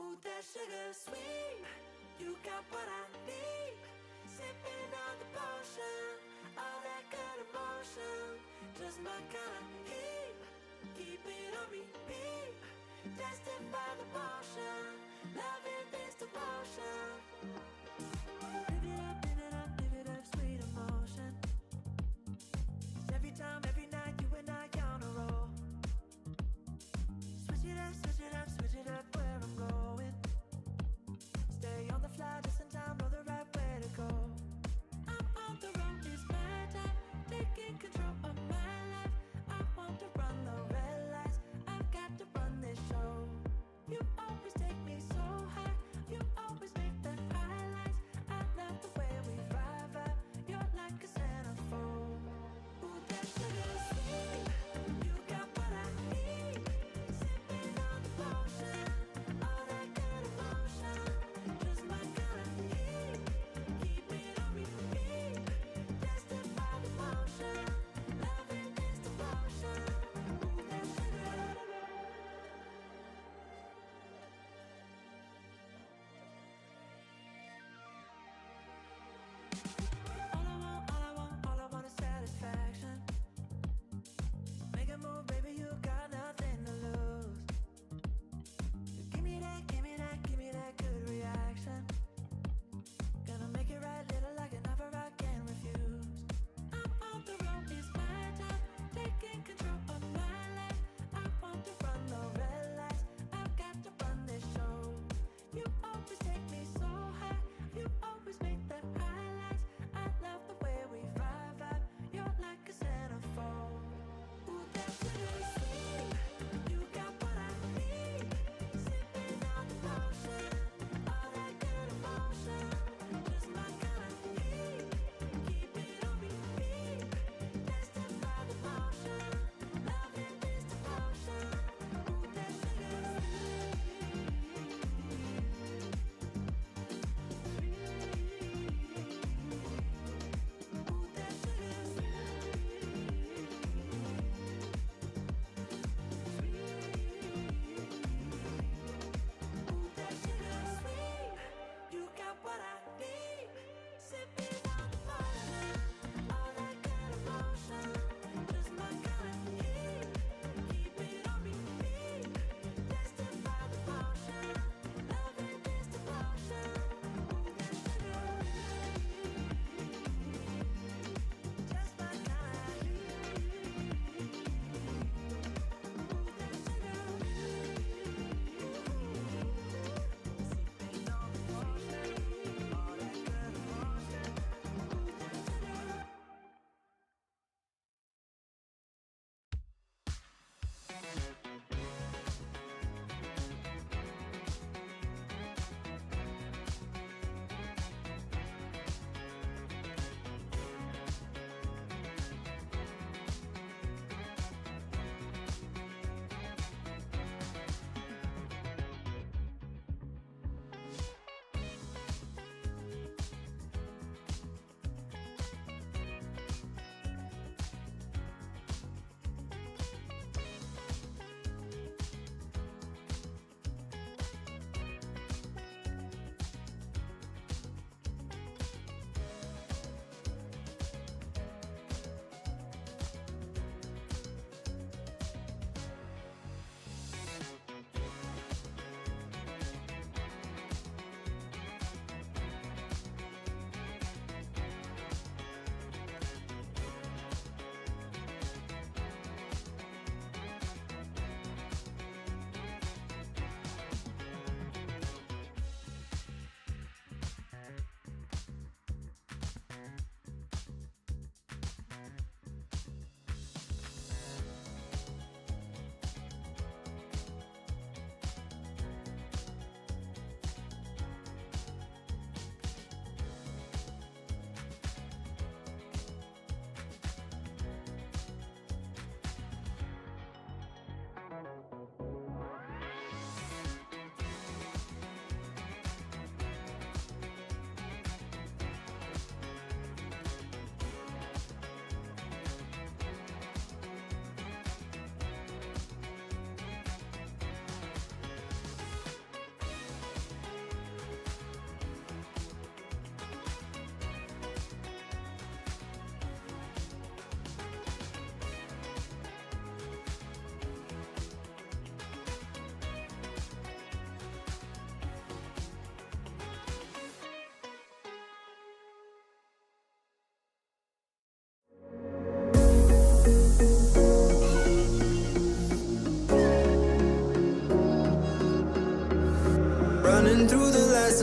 Ooh, that sugar sweet. You got what I need. Sipping on the potion, all that good emotion. Just my kind of heat. Keep it on repeat. Tested by the motion. Loving this devotion. Live it up, live it up, live it up, sweet emotion. Every time, every night, you and I on a roll. Switch it up, switch it up, switch it up where I'm going. Stay on the fly, just in time, know the right way to go. I'm on the road, it's my time, taking control of my life. I want to run the red lights, I've got to run this show. You always take me so high, you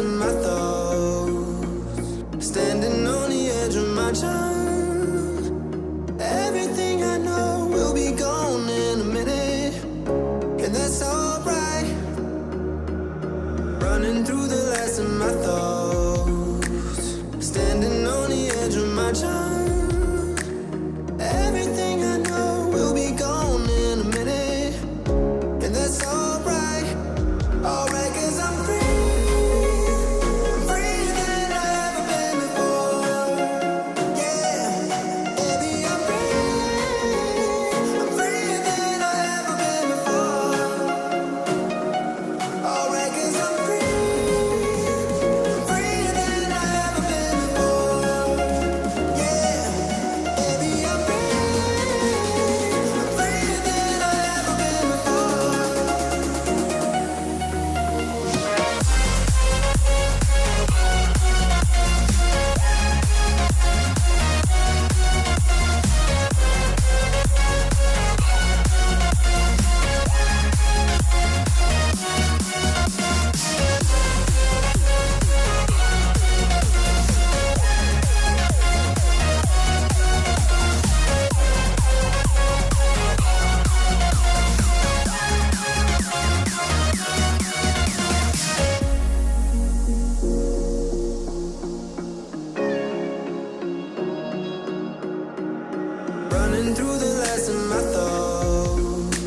of my thoughts, standing on the edge of my time. Everything I know will be gone in a minute, and that's alright. Running through the last of my thoughts, standing on the edge of my time. Everything I know will be gone in a minute, and that's alright. Alright, 'cause I'm free. I'm freer than I've ever been before. Yeah, baby, I'm free. I'm freer than I've ever been before. Alright, 'cause I'm free. I'm freer than I've ever been before. Yeah, baby, I'm free. I'm freer than I've ever been before. Running through the last of my thoughts,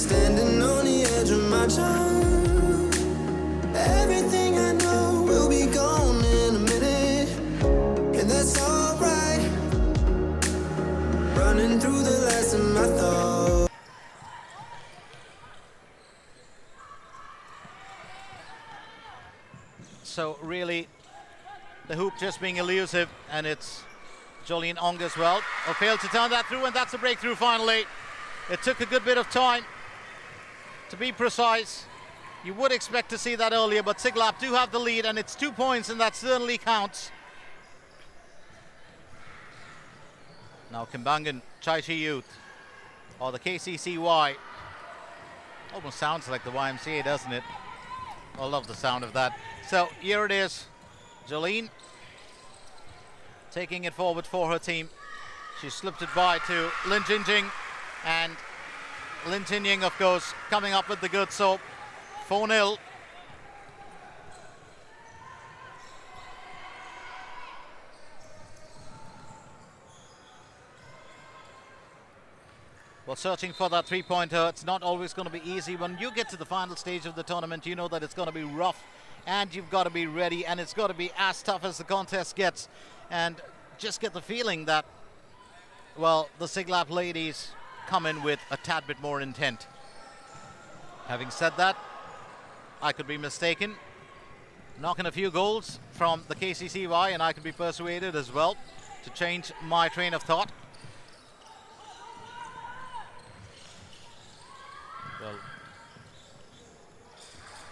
standing on the edge of my time. Everything I know will be gone in a minute, and that's alright. Running through the last of my thoughts. So really, the hoop just being elusive, and it's Jolene Ong as well, who failed to turn that through, and that's a breakthrough finally. It took a good bit of time, to be precise. You would expect to see that earlier, but Siglap do have the lead, and it's 2 points, and that certainly counts. Now Kembangan, Chee Youth, or the KCCY. Almost sounds like the YMCA, doesn't it? I love the sound of that. So here it is, Jolene taking it forward for her team. She slipped it by to Lin Jinjing, and Lin Jinjing, of course, coming up with the good soap. 4-0. Well, searching for that three-pointer, it's not always going to be easy. When you get to the final stage of the tournament, you know that it's going to be rough, and you've got to be ready, and it's got to be as tough as the contest gets. And just get the feeling that, well, the Siglap ladies come in with a tad bit more intent. Having said that, I could be mistaken. Knocking a few goals from the KCCY, and I could be persuaded as well to change my train of thought. Well,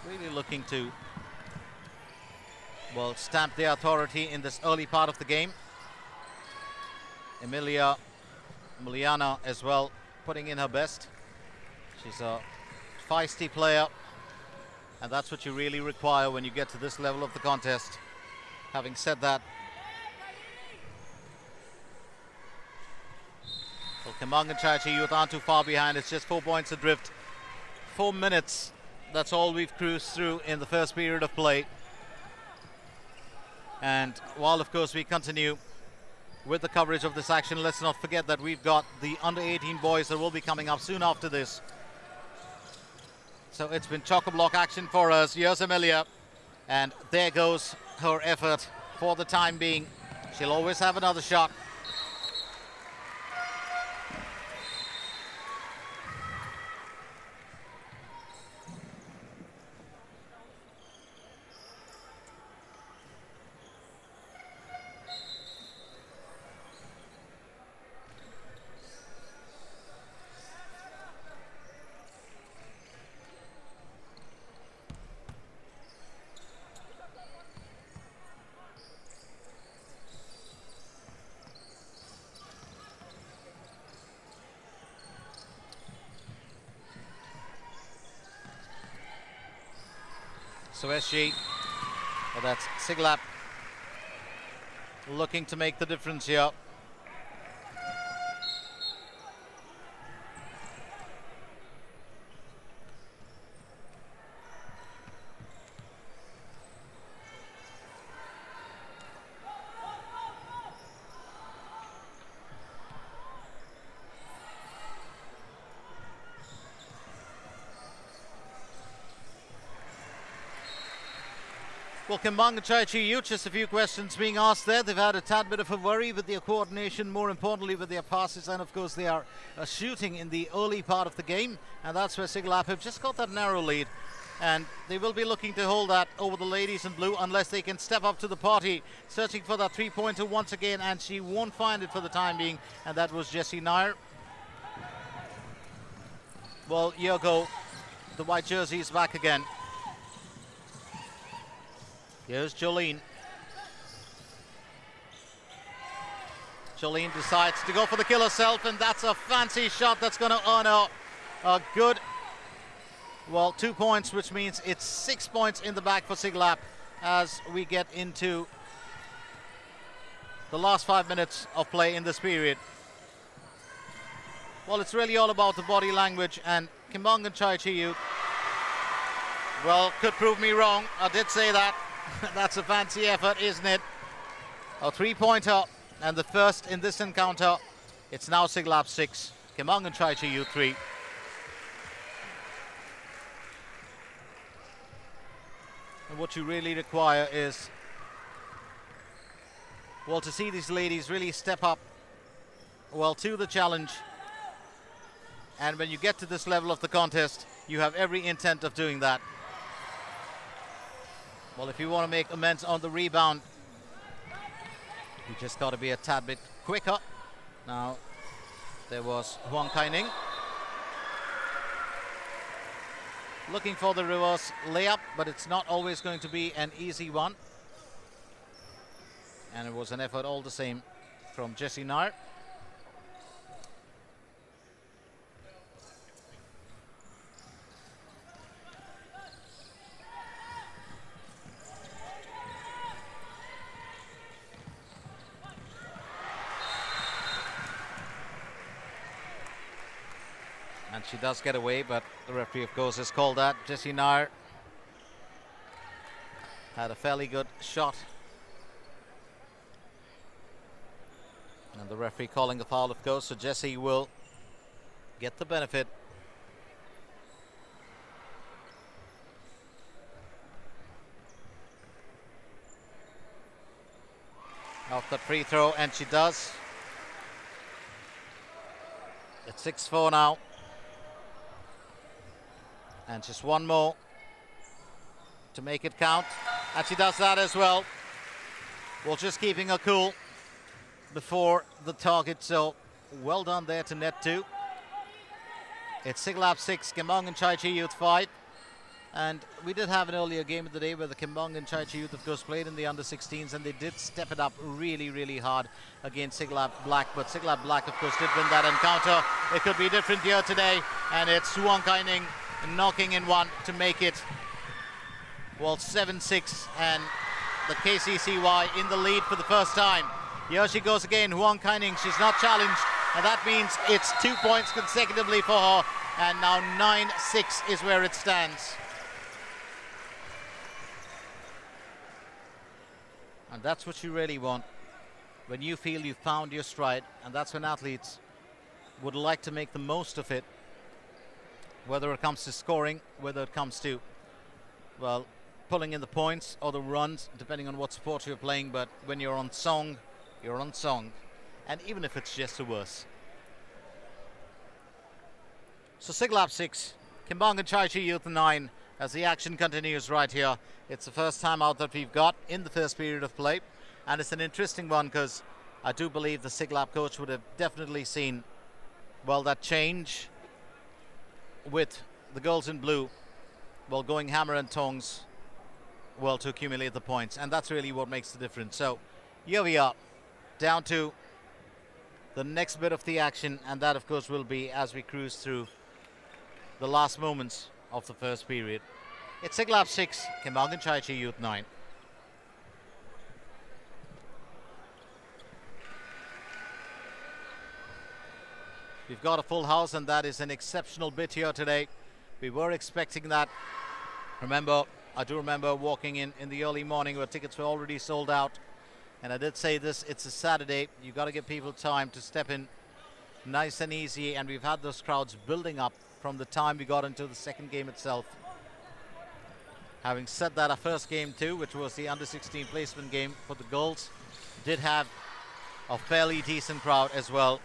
really looking to, well, stamp their authority in this early part of the game. Emiliana as well, putting in her best. She's a feisty player, and that's what you really require when you get to this level of the contest. Having said that, well, Kembangan Chee Youth aren't too far behind. It's just 4 points adrift. 4 minutes, that's all we've cruised through in the first period of play. And while, of course, we continue with the coverage of this action, let's not forget that we've got the under-18 boys that will be coming up soon after this. So it's been chock-a-block action for us. Here's Emilia, and there goes her effort for the time being. She'll always have another shot. So SG Well, that's Siglap looking to make the difference here. Well, Kembangan Chee Youth, just a few questions being asked there. They've had a tad bit of a worry with their coordination, more importantly with their passes, and of course they are shooting in the early part of the game, and that's where Siglap have just got that narrow lead, and they will be looking to hold that over the ladies in blue unless they can step up to the party, searching for that three-pointer once again, and she won't find it for the time being, and that was Jessie Nair. Well, here go the white jerseys back again. Here's Jolene. Jolene decides to go for the kill herself, and that's a fancy shot that's going to earn her a good, well, 2 points, which means it's 6 points in the bag for Siglap as we get into the last 5 minutes of play in this period. Well, it's really all about the body language, and Kembangan Chee Youth, well, could prove me wrong. I did say that. That's a fancy effort, isn't it? A three-pointer, and the first in this encounter. It's now Siglap 6, Kembangan Chee Youth 3. And what you really require is, well, to see these ladies really step up, well, to the challenge. And when you get to this level of the contest, you have every intent of doing that. Well, if you want to make amends on the rebound, you just got to be a tad bit quicker. Now, there was Huang Kai-ning looking for the reverse layup, but it's not always going to be an easy one. And it was an effort all the same from Jessie Nair. And she does get away, but the referee, of course, has called that. Jessie Nair had a fairly good shot. And the referee calling the foul, of course, so Jessie will get the benefit. Off the free throw, and she does. It's 6-4 now. And just one more to make it count. And she does that as well. Well, just keeping her cool before the target. So well done there to net 2. It's Siglap 6, Kembangan Chee Youth 5. And we did have an earlier game of the day where the Kembangan Chee Youth, of course, played in the under-16s, and they did step it up really, really hard against Siglap Black. But Siglap Black, of course, did win that encounter. It could be different here today, and it's Huang Kai-ning knocking in one to make it, well, 7-6, and the KCCY in the lead for the first time. Here she goes again, Huang Kai-ning. She's not challenged, and that means it's 2 points consecutively for her, and now 9-6 is where it stands. And that's what you really want, when you feel you've found your stride, and that's when athletes would like to make the most of it, whether it comes to scoring, whether it comes to, well, pulling in the points or the runs, depending on what sport you're playing. But when you're on song, you're on song, and even if it's just a verse. So Siglap 6, Kembangan Chee Youth 9, as the action continues right here. It's the first time out that we've got in the first period of play, and it's an interesting one because I do believe the Siglap coach would have definitely seen, well, that change with the girls in blue, well, going hammer and tongs, well, to accumulate the points, and that's really what makes the difference. So here we are, down to the next bit of the action, and that, of course, will be as we cruise through the last moments of the first period. It's Siglap 6, Kembangan Chee Youth 9. We've got a full house, and that is an exceptional bit here today. We were expecting that. I do remember walking in the early morning where tickets were already sold out. And I did say this, it's a Saturday. You've got to give people time to step in nice and easy. And we've had those crowds building up from the time we got into the second game itself. Having said that, our first game too, which was the under-16 placement game for the girls, did have a fairly decent crowd as well.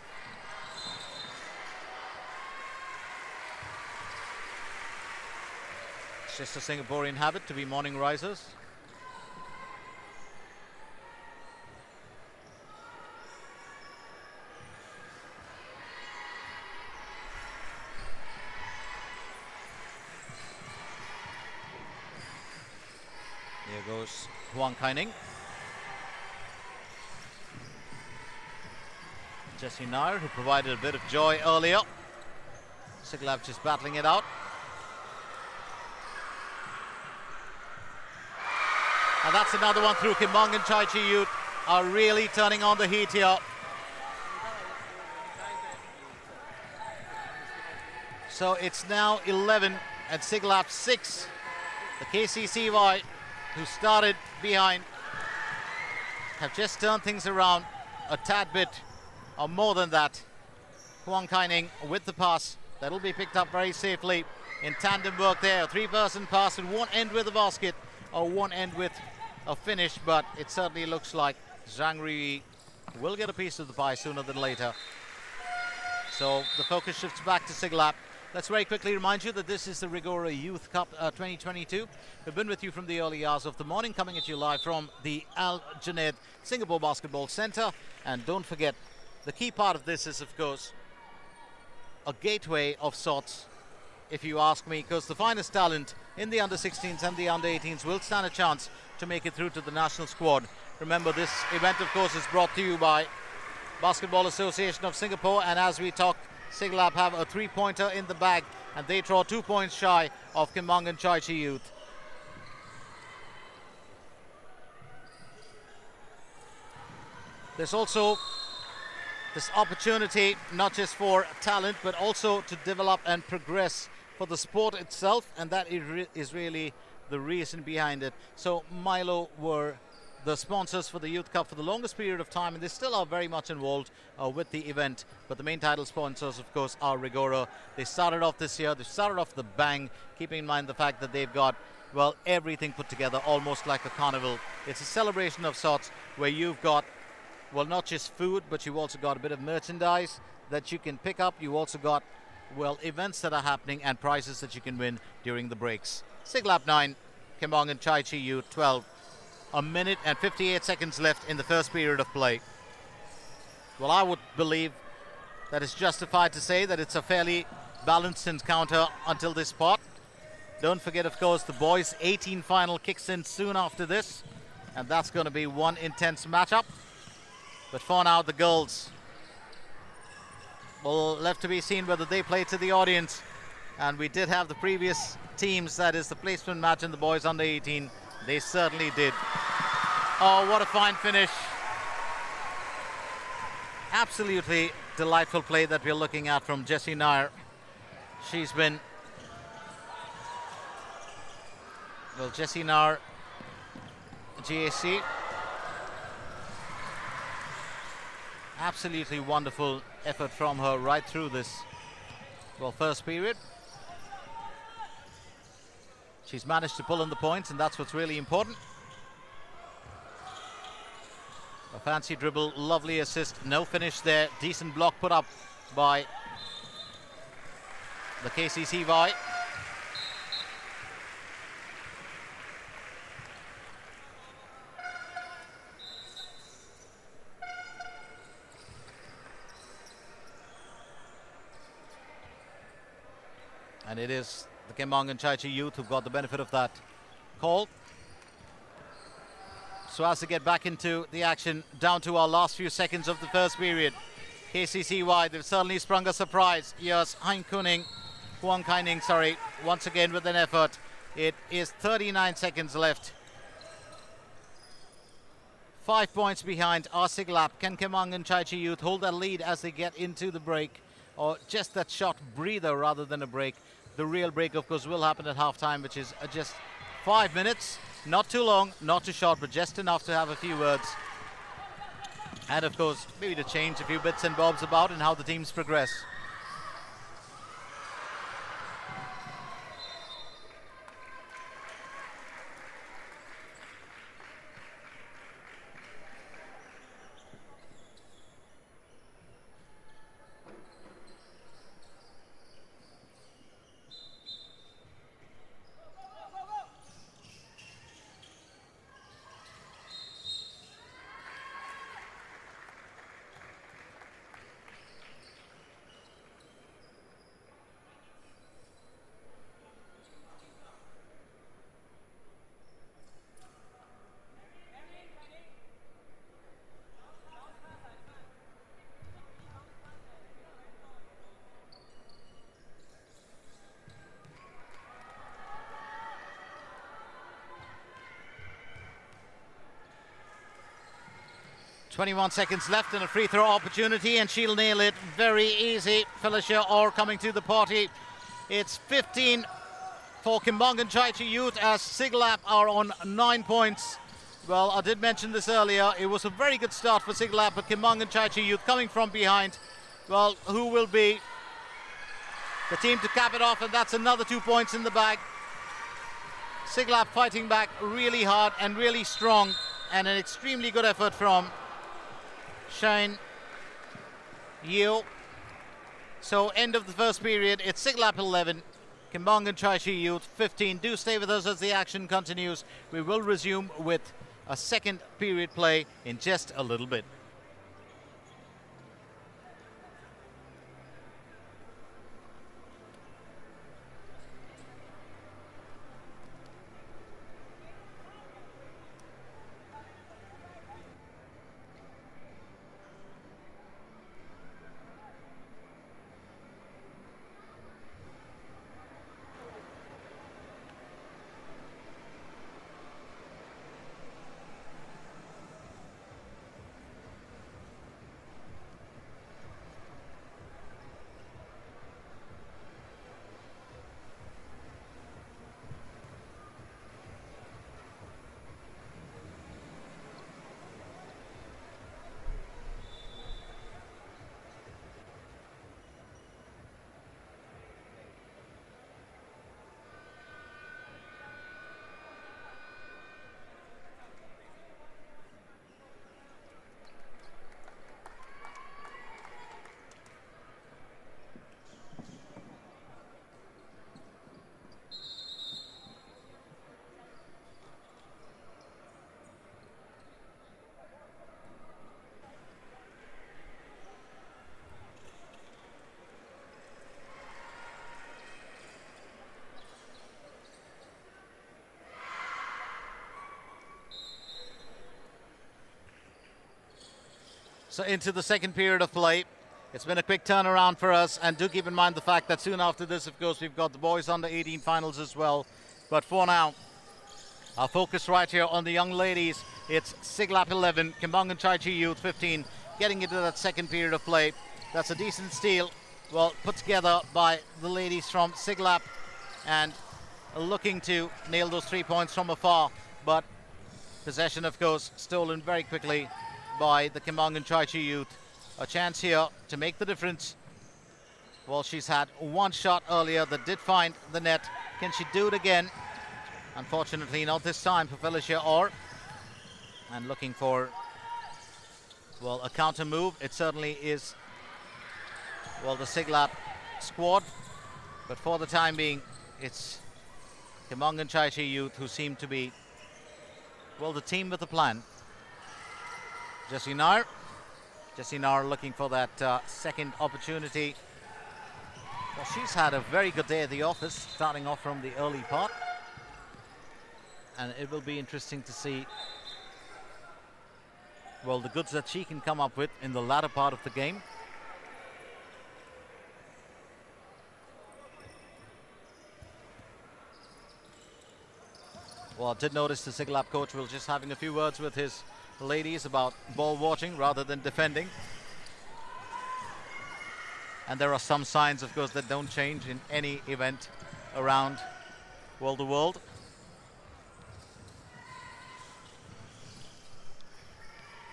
It's just a Singaporean habit to be morning risers. Here goes Huang Kaining. Jesse Nair, who provided a bit of joy earlier. Siglap just battling it out. And that's another one through. Kembangan Chee Youth are really turning on the heat here. So it's now 11 and Siglap 6. The KCCY, who started behind, have just turned things around a tad bit, or more than that. Huang Kaining with the pass. That'll be picked up very safely in tandem work there. A three-person pass, and won't end with a basket or won't end with a finish, but it certainly looks like Zhang Rui will get a piece of the pie sooner than later. So the focus shifts back to Siglap. Let's very quickly remind you that this is the Rigorer Youth Cup 2022. We've been with you from the early hours of the morning, coming at you live from the Al Junaid Singapore Basketball Centre. And don't forget, the key part of this is, of course, a gateway of sorts, if you ask me, because the finest talent in the under-16s and the under-18s will stand a chance to make it through to the national squad. Remember, this event, of course, is brought to you by Basketball Association of Singapore, and as we talk, Siglap have a three-pointer in the bag, and they draw 2 points shy of Kembangan Chee Youth. There's also this opportunity, not just for talent, but also to develop and progress for the sport itself, and that is really the reason behind it. So Milo were the sponsors for the Youth Cup for the longest period of time, and they still are very much involved with the event. But the main title sponsors, of course, are Rigorer. They started off this year, they started off the bang, keeping in mind the fact that they've got, well, everything put together, almost like a carnival. It's a celebration of sorts where you've got, well, not just food, but you've also got a bit of merchandise that you can pick up. You also got, well, events that are happening and prizes that you can win during the breaks. Siglap 9, Kembangan Chee Youth 12. A minute and 58 seconds left in the first period of play. Well, I would believe that it's justified to say that it's a fairly balanced encounter until this part. Don't forget, of course, the boys' 18 final kicks in soon after this, and that's going to be one intense matchup. But for now, the girls will left to be seen whether they play to the audience. And we did have the previous teams, that is the placement match in the boys under 18. They certainly did. Oh, what a fine finish. Absolutely delightful play that we're looking at from Jessie Nair. She's been, well, Jessie Nair, GAC. Absolutely wonderful effort from her right through this, well, first period. She's managed to pull in the points, and that's what's really important. A fancy dribble, lovely assist, no finish there. Decent block put up by the KCCY. And it is the Kembangan Chee Youth who've got the benefit of that call. So as to get back into the action, down to our last few seconds of the first period. KCCY, they've certainly sprung a surprise. Yes, Huang Kaining, sorry, once again with an effort. It is 39 seconds left. 5 points behind are Siglap. Can Kembangan Chee Youth hold that lead as they get into the break? or just that short breather rather than a break. The real break, of course, will happen at halftime, which is just 5 minutes. Not too long, not too short, but just enough to have a few words. And, of course, maybe to change a few bits and bobs about and how the teams progress. .21 seconds left and a free throw opportunity, and she'll nail it very easy. Felicia Orr coming to the party. It's 15 for Kembangan Chee Youth as Siglap are on 9 points. Well, I did mention this earlier. It was a very good start for Siglap, but Kembangan Chee Youth coming from behind. Well, who will be the team to cap it off? And that's another 2 points in the bag. Siglap fighting back really hard and really strong, and an extremely good effort from Shane Yeo. So end of the first period, it's Siglap 11, Kembangan Chee Youth 15. Do stay with us as the action continues. We will resume with a second period play in just a little bit. So into the second period of play. It's been a quick turnaround for us, and do keep in mind the fact that soon after this, of course, we've got the boys under 18 finals as well. But for now, our focus right here on the young ladies. It's Siglap 11, Kembangan Chee Youth 15, getting into that second period of play. That's a decent steal, well, put together by the ladies from Siglap, and looking to nail those 3 points from afar. But possession, of course, stolen very quickly by the Kembangan Chee Youth. A chance here to make the difference. Well, she's had one shot earlier that did find the net. Can she do it again? Unfortunately, not this time for Felicia Orr. And looking for, well, a counter move. It certainly is, well, the Siglap squad. But for the time being, it's Kembangan Chee Youth who seem to be, well, the team with a plan. Jessie Nar looking for that second opportunity. Well, she's had a very good day at the office, starting off from the early part. And it will be interesting to see, well, the goods that she can come up with in the latter part of the game. Well, I did notice the Siglap coach was just having a few words with his ladies about ball watching rather than defending. And there are some signs, of course, that don't change in any event around the world.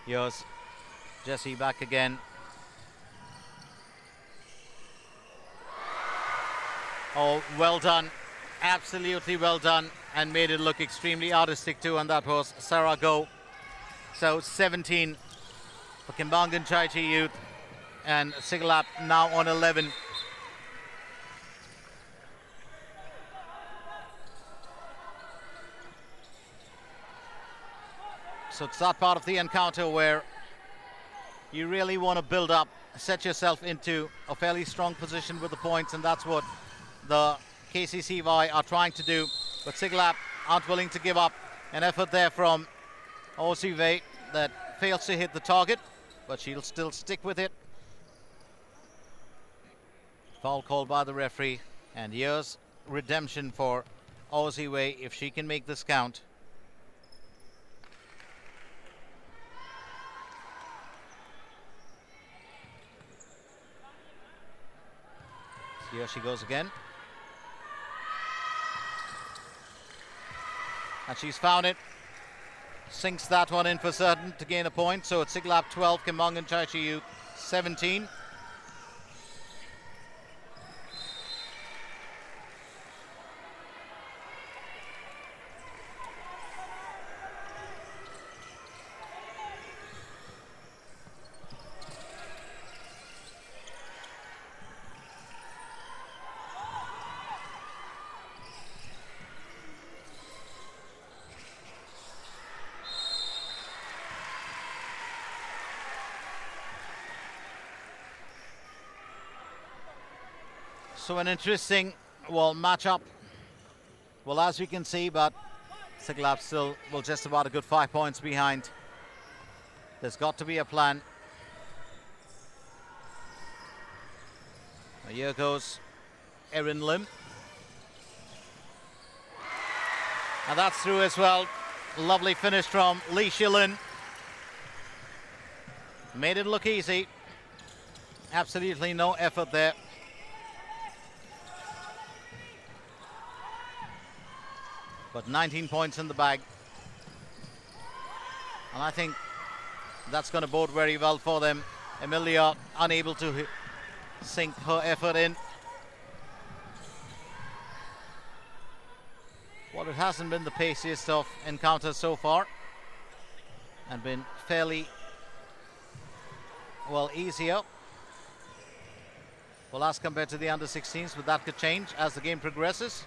Here's Jesse back again. Oh, well done. Absolutely well done. And made it look extremely artistic too. And that was Sarah Go. So 17 for Kembangan Chee Youth. And Siglap now on 11. So it's that part of the encounter where you really want to build up, set yourself into a fairly strong position with the points, and that's what the KCCY are trying to do. But Siglap aren't willing to give up. An effort there from Osive that fails to hit the target, but she'll still stick with it. Foul called by the referee, and here's redemption for Osive if she can make this count. Here she goes again. And she's found it. Sinks that one in for certain to gain a point. So it's Siglap 12, Kembangan Chee Youth 17. So an interesting, matchup. Well, as we can see, but Siglap still, just about a good 5 points behind. There's got to be a plan. Here goes Erin Lim. And that's through as well. Lovely finish from Lee Shilin. Made it look easy. Absolutely no effort there. But 19 points in the bag. And I think that's going to bode very well for them. Emilia unable to sink her effort in. Well, it hasn't been the paciest of encounters so far. And been fairly, easier. Well, as compared to the under-16s, but that could change as the game progresses.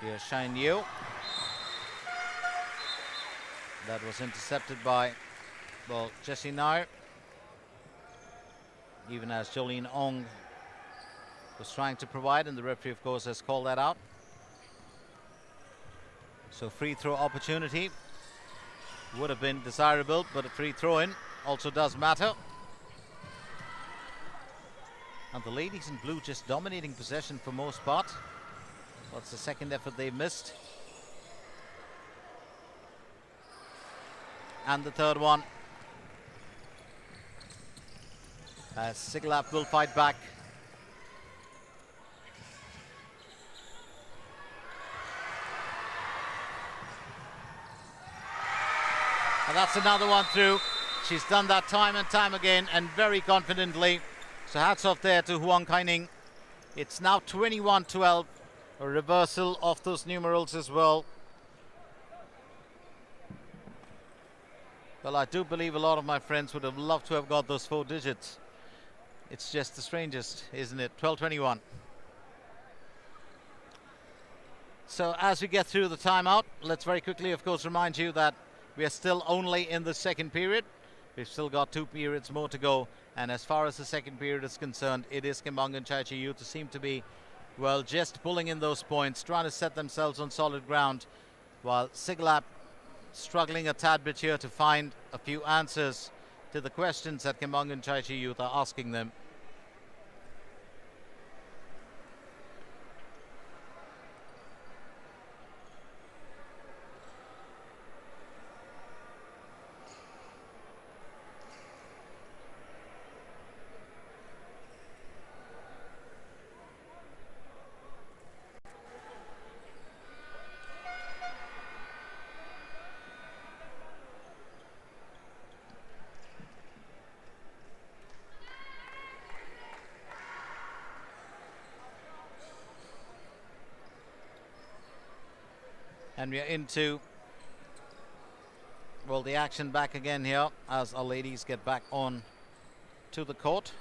Here's Shine Yu. That was intercepted by, Jessie Nair. Even as Jolene Ong was trying to provide, and the referee, of course, has called that out. So free throw opportunity would have been desirable, but a free throw in also does matter. And the ladies in blue just dominating possession for most part. What's the second effort they missed? And the third one. As Siglap will fight back. And that's another one through. She's done that time and time again, and very confidently. So hats off there to Huang Kaining. It's now 21-12. A reversal of those numerals as well. Well, I do believe a lot of my friends would have loved to have got those 4 digits. It's just the strangest, isn't it? 12-21. So as we get through the timeout, let's very quickly, of course, remind you that we are still only in the second period. We've still got 2 periods more to go. And as far as the second period is concerned, it is Kembangan Chee Youth who seem to be, just pulling in those points, trying to set themselves on solid ground, while Siglap struggling a tad bit here to find a few answers to the questions that Kembangan Chee Youth are asking them. And we are into, well, the action back again here as our ladies get back on to the court.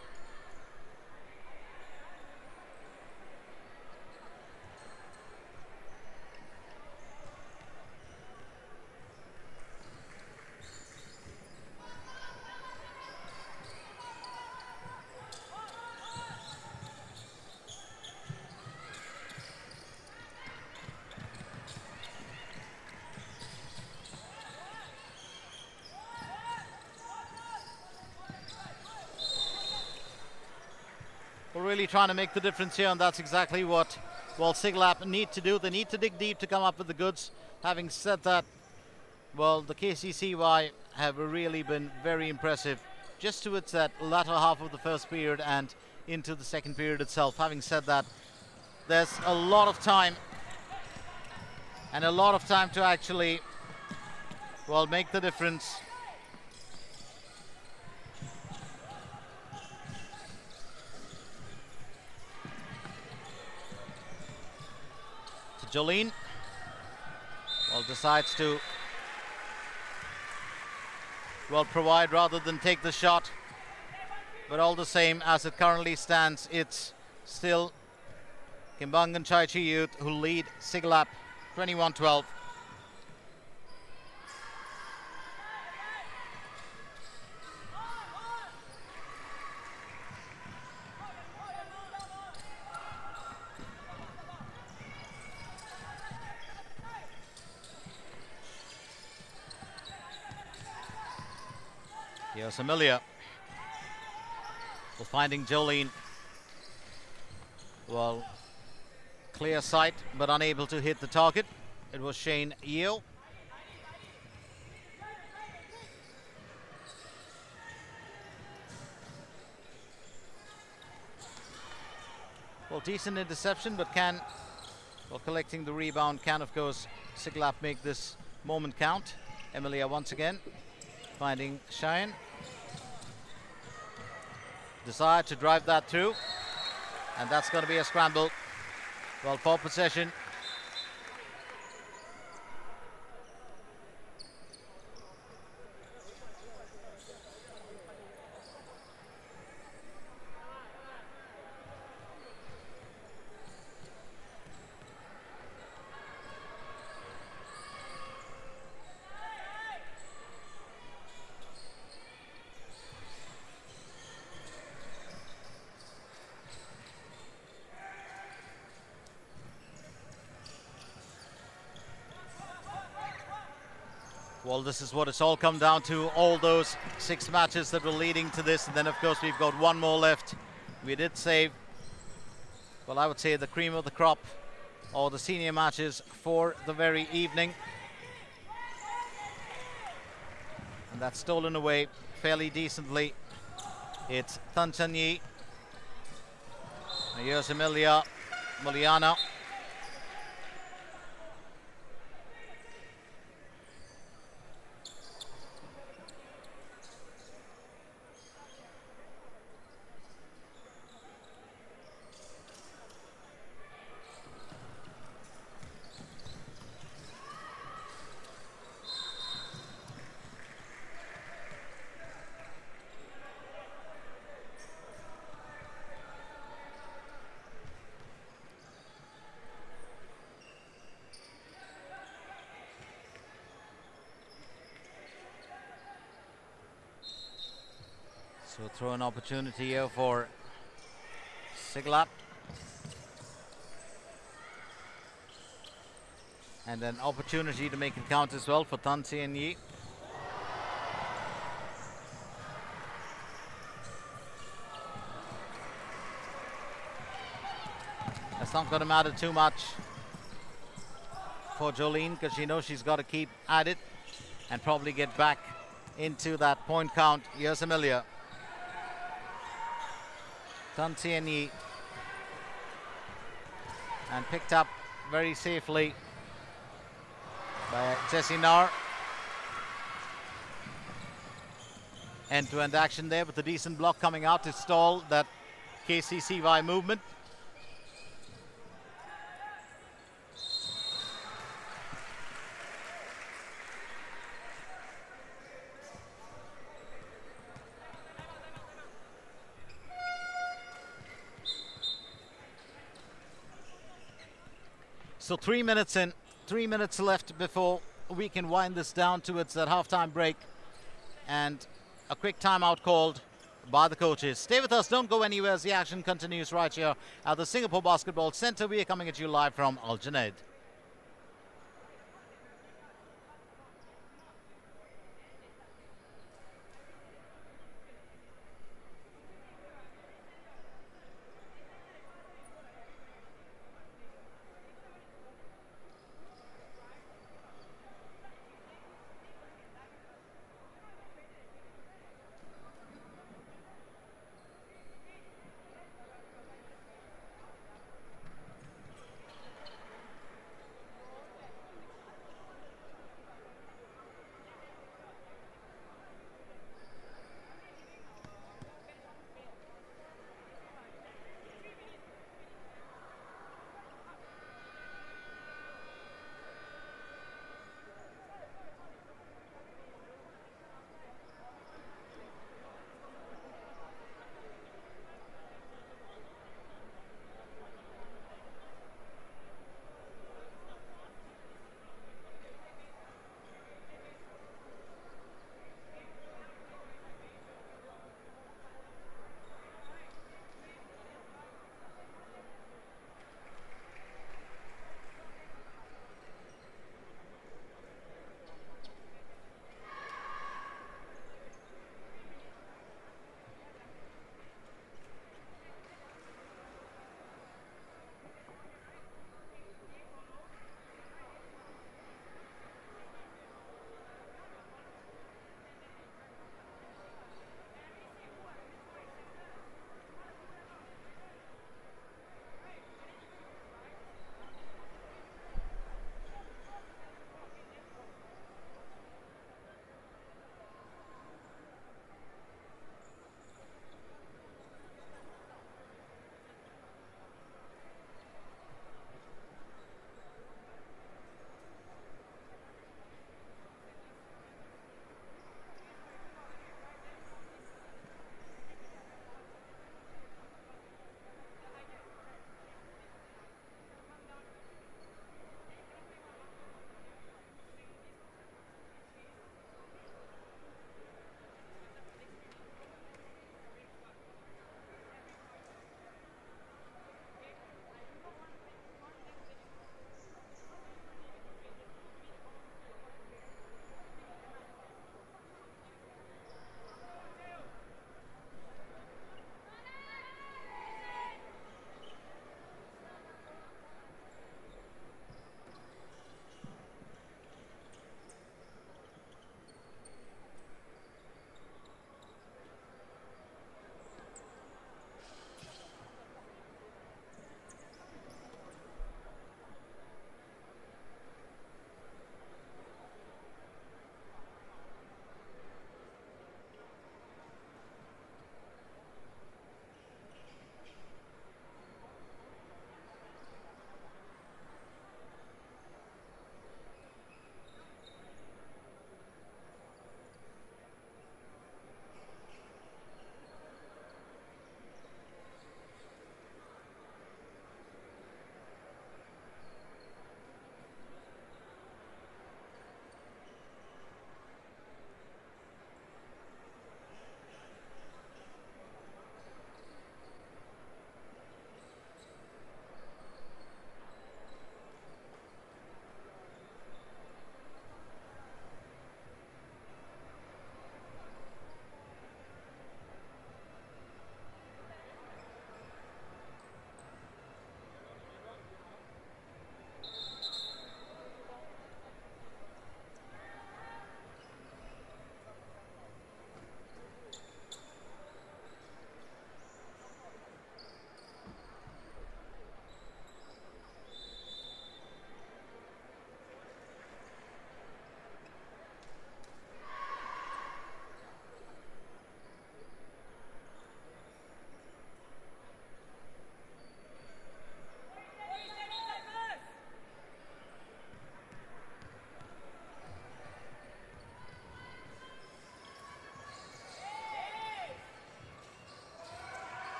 We're really trying to make the difference here, and that's exactly what, well, Siglap need to do. They need to dig deep to come up with the goods. Having said that, well, the KCCY have really been very impressive just towards that latter half of the first period and into the second period itself. Having said that, there's a lot of time and a lot of time to actually, well, make the difference. Jolene, well, decides to, well, provide rather than take the shot. But all the same, as it currently stands, it's still Kembangan Chee Youth who lead Siglap 21-12. Here's Amelia. Well, finding Jolene. Well, clear sight, but unable to hit the target. It was Shane Yeo. Well, decent interception, but can, well, collecting the rebound, can, of course, Siglap make this moment count. Emilia once again finding Cheyenne. Desire to drive that through, and that's going to be a scramble. Well, for possession. Well, this is what it's all come down to, all those 6 matches that were leading to this, and then of course we've got one more left. We did save, well, I would say the cream of the crop, or the senior matches for the very evening. And that's stolen away fairly decently. It's Tanchanyi. Here's Emilia Muliana. So throw an opportunity here for Siglap. And an opportunity to make it count as well for Tan Sien Yi. That's not going to matter too much for Jolene, because she knows she's got to keep at it and probably get back into that point count. Here's Amelia. Tan Sien Yi, and picked up very safely by Jessie Nar. End-to-end action there with a decent block coming out to stall that KCCY movement. So 3 minutes in, 3 minutes left before we can wind this down towards that halftime break. And a quick timeout called by the coaches. Stay with us, don't go anywhere as the action continues right here at the Singapore Basketball Centre. We are coming at you live from Al Junaid.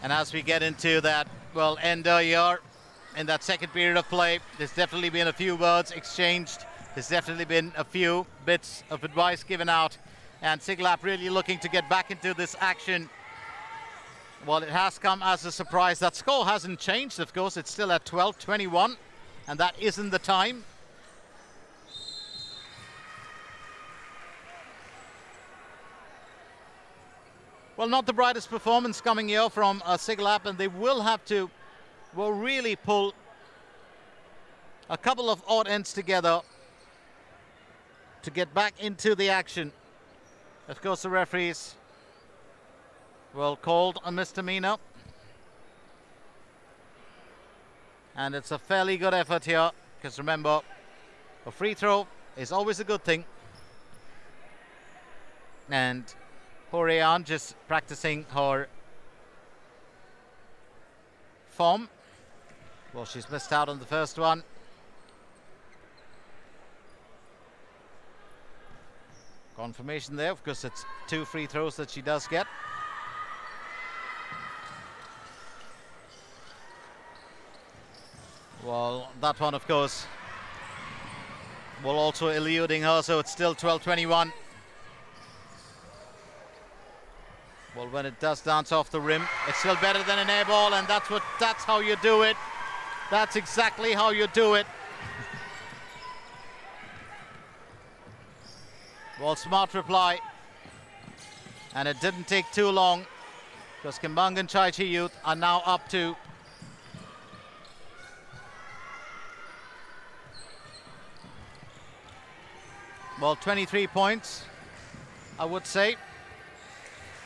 And as we get into that Well, end here in that second period of play. There's definitely been a few words exchanged. There's definitely been a few bits of advice given out. And Siglap really looking to get back into this action. Well, it has come as a surprise. That score hasn't changed, of course. It's still at 12-21, and that isn't the time. Well, not the brightest performance coming here from Siglap, and they will have to, well, really pull a couple of odd ends together to get back into the action. Of course, the referees, well, called a misdemeanor. And it's a fairly good effort here, because remember, a free throw is always a good thing. And Horean just practicing her form. Well, she's missed out on the first one. Confirmation there, of course, it's 2 free throws that she does get. Well, that one, of course, will also eluding her, so it's still 12-21. Well, when it does dance off the rim, it's still better than an air ball, and that's how you do it. That's exactly how you do it. Well, smart reply. And it didn't take too long, because Kembangan Chee Youth are now up to well, 23 points, I would say.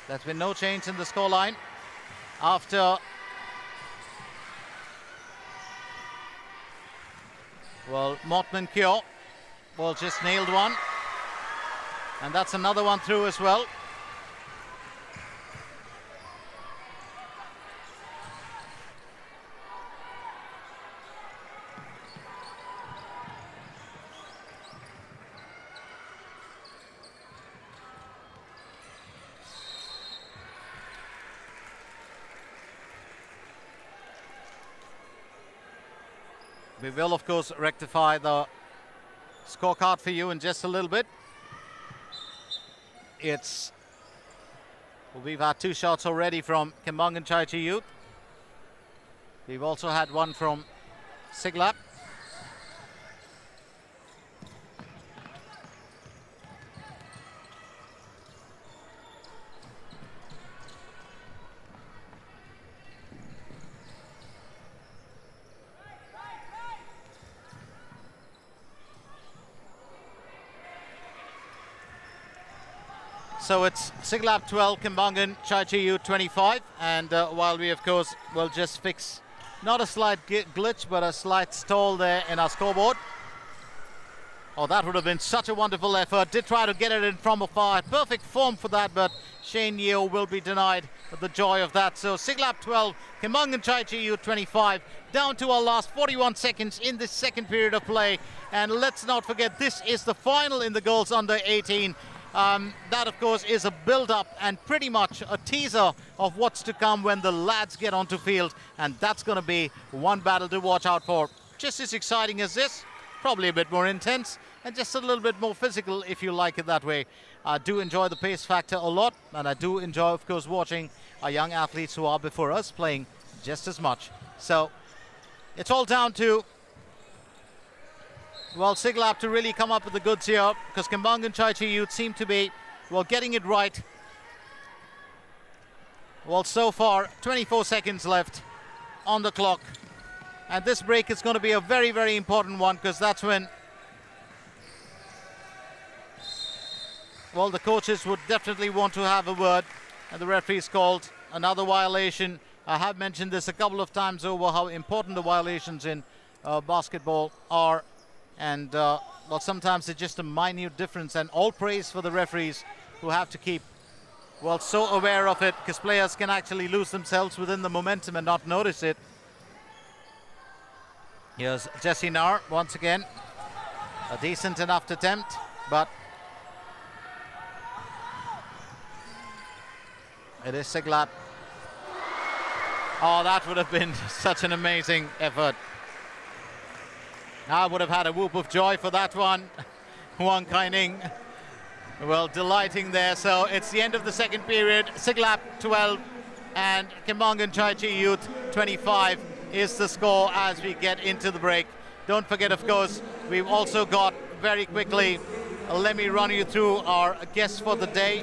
There's been no change in the scoreline after, well, Motman Kyo, well, just nailed one. And that's another one through as well. We will, of course, rectify the scorecard for you in just a little bit. We've had 2 shots already from Kembangan Chee Youth. We've also had one from Siglap. So it's Siglap 12, Kembangan Chee Youth 25. And while we, of course, will just fix not a slight glitch, but a slight stall there in our scoreboard. Oh, that would have been such a wonderful effort. Did try to get it in from afar. Perfect form for that, but Shane Yeo will be denied the joy of that. So Siglap 12, Kembangan Chee Youth 25. Down to our last 41 seconds in this second period of play. And let's not forget, this is the final in the girls under 18. That, of course, is a build-up and pretty much a teaser of what's to come when the lads get onto field. And that's going to be one battle to watch out for. Just as exciting as this, probably a bit more intense and just a little bit more physical if you like it that way. I do enjoy the pace factor a lot, and I do enjoy, of course, watching our young athletes who are before us playing just as much. So it's all down to, well, Siglap to really come up with the goods here, because Kembangan Chee Youth seem to be, well, getting it right. Well, so far, 24 seconds left on the clock. And this break is going to be a very, very important one, because that's when, well, the coaches would definitely want to have a word. And the referee's called another violation. I have mentioned this a couple of times over, how important the violations in basketball are. And, well, sometimes it's just a minute difference. And all praise for the referees who have to keep, well, so aware of it, because players can actually lose themselves within the momentum and not notice it. Here's Jesse Nair once again. A decent enough attempt, but it is Siglap Oh, that would have been such an amazing effort. I would have had a whoop of joy for that one. Wang Kaining, well, delighting there. So it's the end of the second period. Siglap 12 and Kembangan Chee Youth 25 is the score as we get into the break. Don't forget, of course, we've also got very quickly, let me run you through our guests for the day.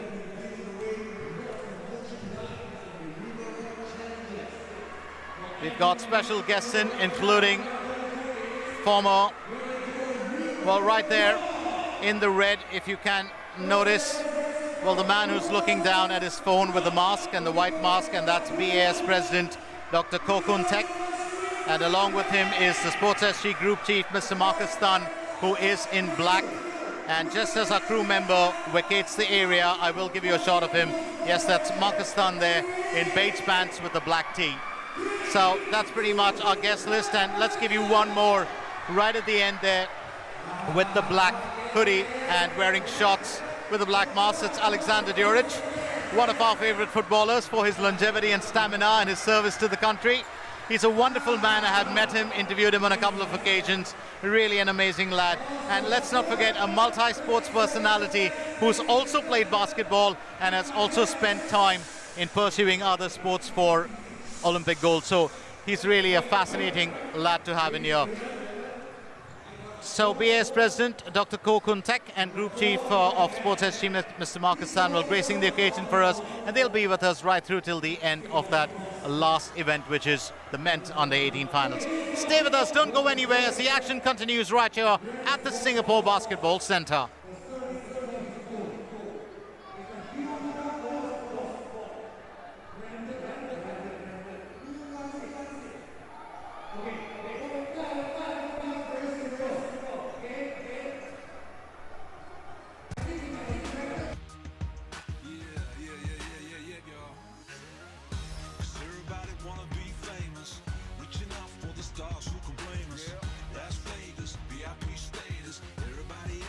We've got special guests including former, well, right there in the red, if you can notice, well, the man who's looking down at his phone with the mask and the white mask, and that's BAS President Dr. Kokun Tek. And along with him is the Sports SG Group Chief, Mr. Marcus Tan, who is in black. And just as our crew member vacates the area, I will give you a shot of him. Yes, that's Marcus Tan there in beige pants with the black tee. So that's pretty much our guest list, and let's give you one more right at the end there with the black hoodie and wearing shorts with the black mask. It's Alexander Duric, one of our favorite footballers for his longevity and stamina and his service to the country. He's a wonderful man. I have met him, interviewed him on a couple of occasions. Really an amazing lad. And let's not forget a multi-sports personality who's also played basketball and has also spent time in pursuing other sports for Olympic gold. So he's really a fascinating lad to have in here. So BAS President Dr. Kokun Tek and Group Chief of Sports SG, Mr. Marcus Tan, will gracing the occasion for us, and they'll be with us right through till the end of that last event, which is the men's under-18 finals. Stay with us, don't go anywhere as the action continues right here at the Singapore Basketball Centre. Stars who can blame us. Las Vegas, VIP status. Everybody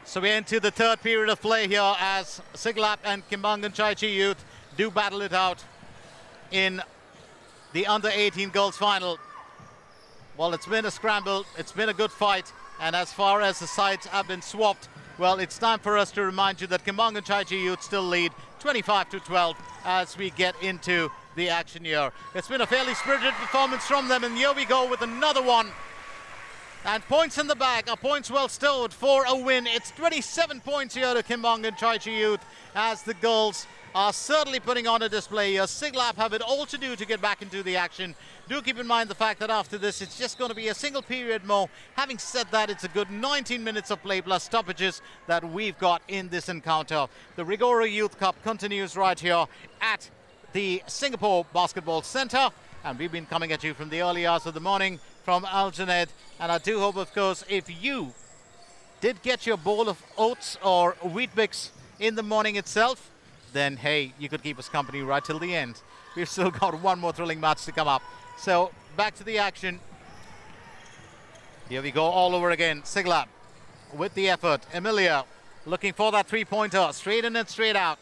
So we're into the third period of play here as Siglap and Kembangan Chee Youth do battle it out in the under-18 girls final. Well, it's been a scramble, it's been a good fight, and as far as the sides have been swapped, well, it's time for us to remind you that Kembangan Chee Youth still lead 25-12 as we get into the action here. It's been a fairly spirited performance from them, and here we go with another one. And points in the bag are points well stowed for a win. It's 27 points here to Kembangan Chee Youth as the girls are certainly putting on a display here. Siglap have it all to do to get back into the action. Do keep in mind the fact that after this it's just going to be a single period more. Having said that, it's a good 19 minutes of play plus stoppages that we've got in this encounter. The Rigorer Youth Cup continues right here at the Singapore Basketball Centre, and we've been coming at you from the early hours of the morning from Al Junaid, and I do hope, of course, if you did get your bowl of oats or wheat bix in the morning itself, then hey, you could keep us company right till the end. We've still got one more thrilling match to come up. So back to the action. Here we go all over again. Siglap with the effort. Emilia looking for that three-pointer. Straight in and straight out.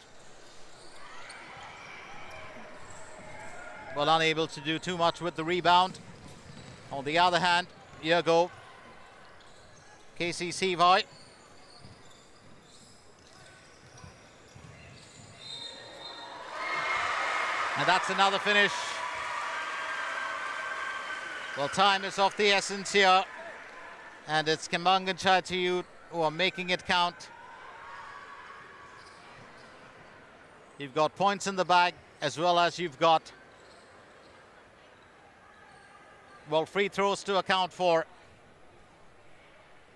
Well, unable to do too much with the rebound. On the other hand, here go KC Sivai. And that's another finish. Well, time is of the essence here. And it's Kembangan Chee Youth who are making it count. You've got points in the bag as well as you've got, well, free throws to account for.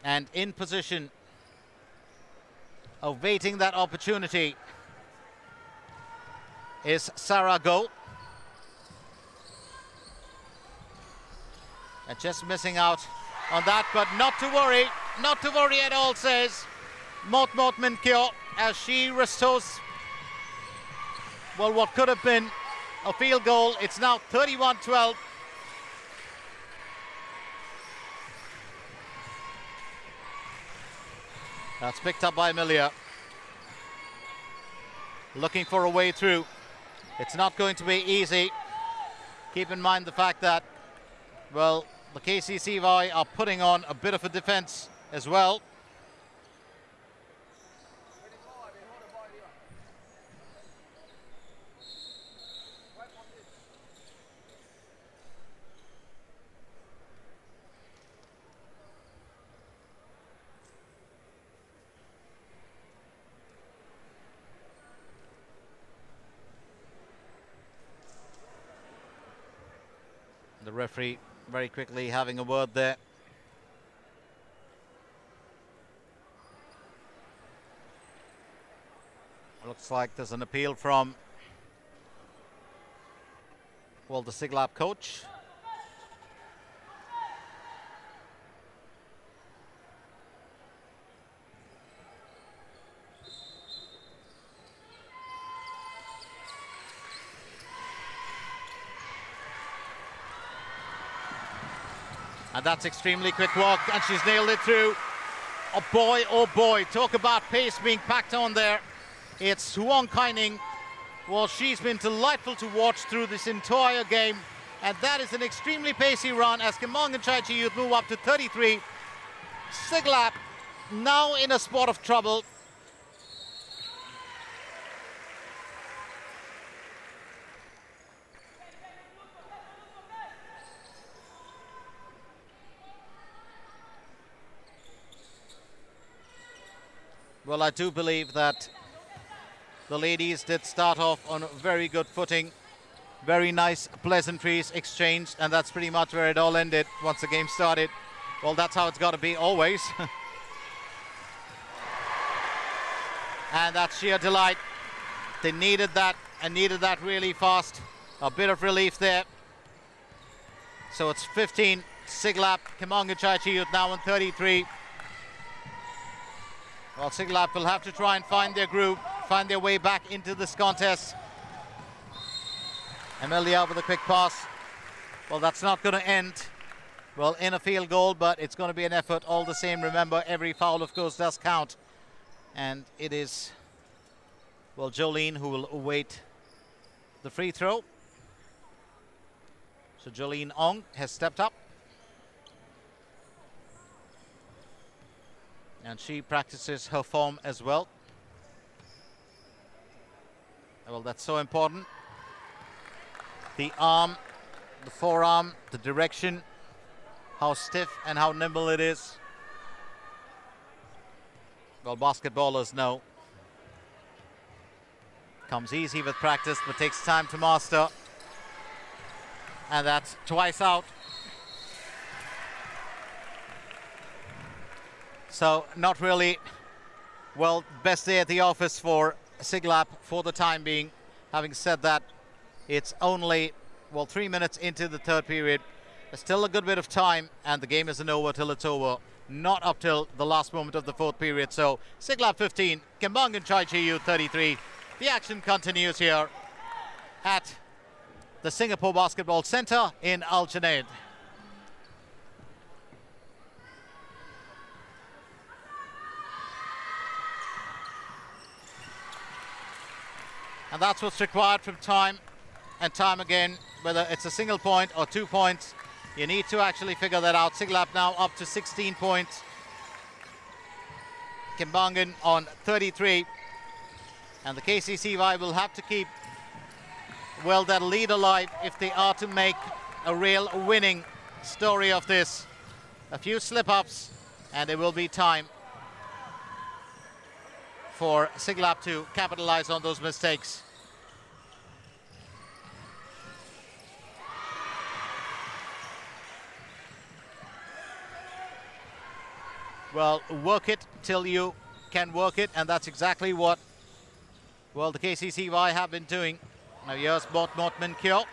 And in position, awaiting that opportunity, is Sarah Go. And just missing out on that, but not to worry at all, says Mot Minkyo, as she restores, well, what could have been a field goal. It's now 31-12. That's picked up by Emilia. Looking for a way through. It's not going to be easy. Keep in mind the fact that, well, the KC Sivai are putting on a bit of a defense as well. The referee very quickly having a word there. Looks like there's an appeal from, well, the Siglap coach. And that's extremely quick walk, and she's nailed it through. Oh boy, talk about pace being packed on there. It's Huang Kaining. Well, she's been delightful to watch through this entire game. And that is an extremely pacey run as Kembangan Chee Youth move up to 33. Siglap now in a spot of trouble. Well, I do believe that the ladies did start off on a very good footing. Very nice pleasantries exchanged, and that's pretty much where it all ended once the game started. Well, that's how it's got to be always. And that's sheer delight. They needed that, and needed that really fast. A bit of relief there. So it's 15, Siglap, Kembangan Chee Youth now on 33. Well, Siglap will have to try and find their groove, find their way back into this contest. Emilia with a quick pass. Well, that's not going to end, well, in a field goal, but it's going to be an effort all the same. Remember, every foul, of course, does count And it is, well, Jolene who will await the free throw. So Jolene Ong has stepped up. And she practices her form as well. Well, that's so important. The arm, the forearm, the direction, how stiff and how nimble it is. Well, basketballers know. Comes easy with practice, but takes time to master. And that's twice out. So not really, well, best day at the office for Siglap for the time being. Having said that, it's only, well, 3 minutes into the third period. There's still a good bit of time, and the game isn't over till it's over. Not up till the last moment of the fourth period. So Siglap 15, Kembangan Chee Youth 33. The action continues here at the Singapore Basketball Centre in Al Junaid. And that's what's required from time and time again, whether it's a single point or 2 points. You need to actually figure that out. Siglap now up to 16 points. Kembangan on 33. And the KCCY will have to keep, well, that lead alive if they are to make a real winning story of this. A few slip-ups and it will be time for Siglap to capitalize on those mistakes. Well, work it till you can work it, and that's exactly what, well, the KCCY have been doing. Now here's Mortman Kyo.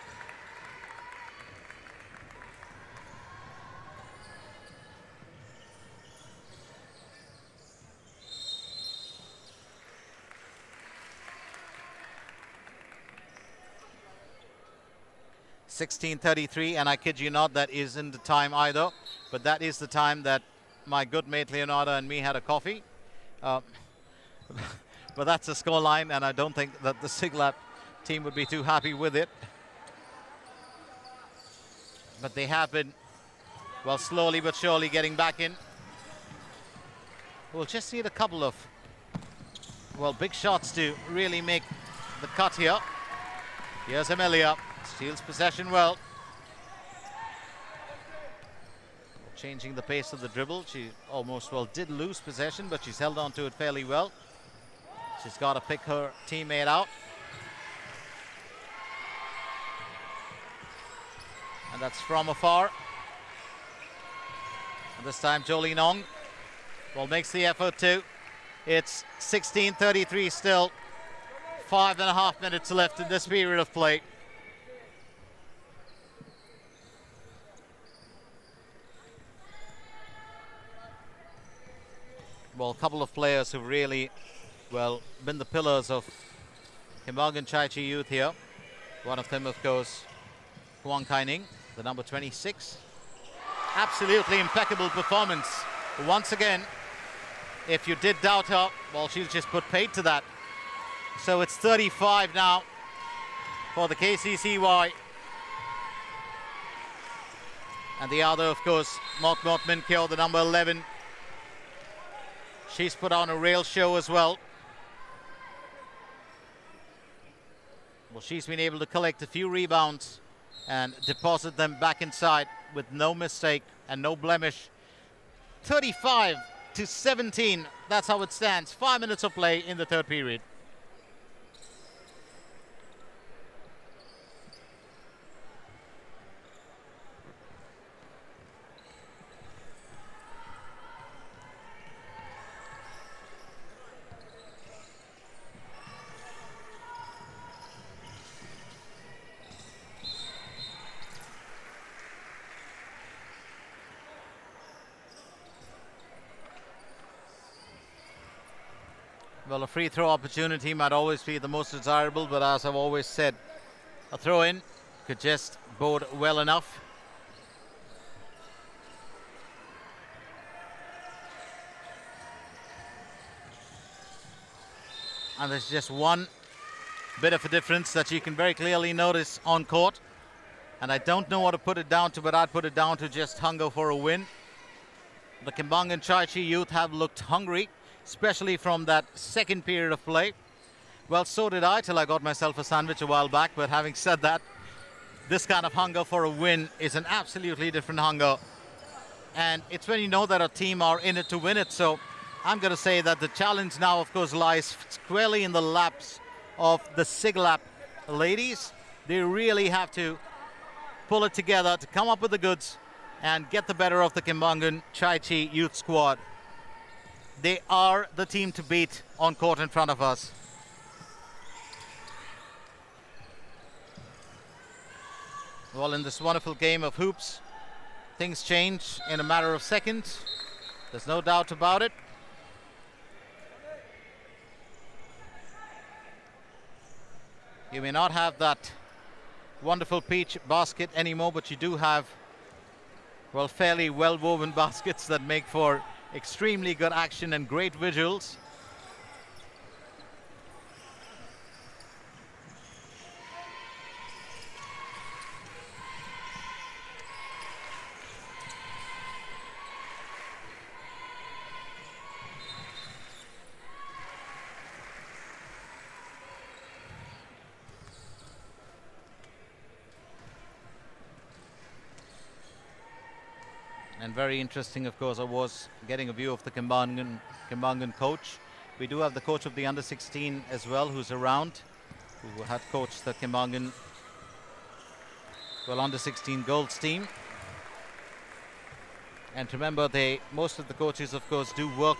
.16:33, and I kid you not, that isn't the time either, but that is the time that my good mate Leonardo and me had a coffee. But that's the scoreline, and I don't think that the Siglap team would be too happy with it. But they have been, well, slowly but surely getting back in. We'll just need a couple of, well, big shots to really make the cut here. Here's Amelia. Steals possession well. Changing the pace of the dribble. She almost, well, did lose possession, but she's held on to it fairly well. She's got to pick her teammate out. And that's from afar. And this time Jolene Ong, well, makes the effort too. It's 16:33 still. 5.5 minutes left in this period of play. Well, a couple of players who've really, well, been the pillars of Kembangan Chee Youth here. One of them, of course, Huang Kai-ning, the number 26. Absolutely impeccable performance. Once again, if you did doubt her, well, she'll just put paid to that. So it's 35 now for the KCCY. And the other, of course, Mortman Kyo, the number 11. She's put on a real show as well. Well, she's been able to collect a few rebounds and deposit them back inside with no mistake and no blemish. 35-17, that's how it stands. 5 minutes of play in the third period. Well, a free throw opportunity might always be the most desirable, but as I've always said, a throw in could just bode well enough. And there's just one bit of a difference that you can very clearly notice on court. And I don't know what to put it down to, but I'd put it down to just hunger for a win. The Kembangan Chee youth have looked hungry, especially from that second period of play. Well, so did I till I got myself a sandwich a while back. But having said that, this kind of hunger for a win is an absolutely different hunger. And it's when you know that a team are in it to win it. So I'm going to say that the challenge now, of course, lies squarely in the laps of the Siglap ladies. They really have to pull it together to come up with the goods and get the better of the Kembangan Chee youth squad. They are the team to beat on court in front of us. Well, in this wonderful game of hoops, things change in a matter of seconds. There's no doubt about it. You may not have that wonderful peach basket anymore, but you do have, well, fairly well-woven baskets that make for extremely good action and great visuals. And very interesting, of course, I was getting a view of the Kembangan coach. We do have the coach of the under-16 as well, who's around, who had coached the Kembangan, well, under-16 Golds team. And remember, most of the coaches, of course, do work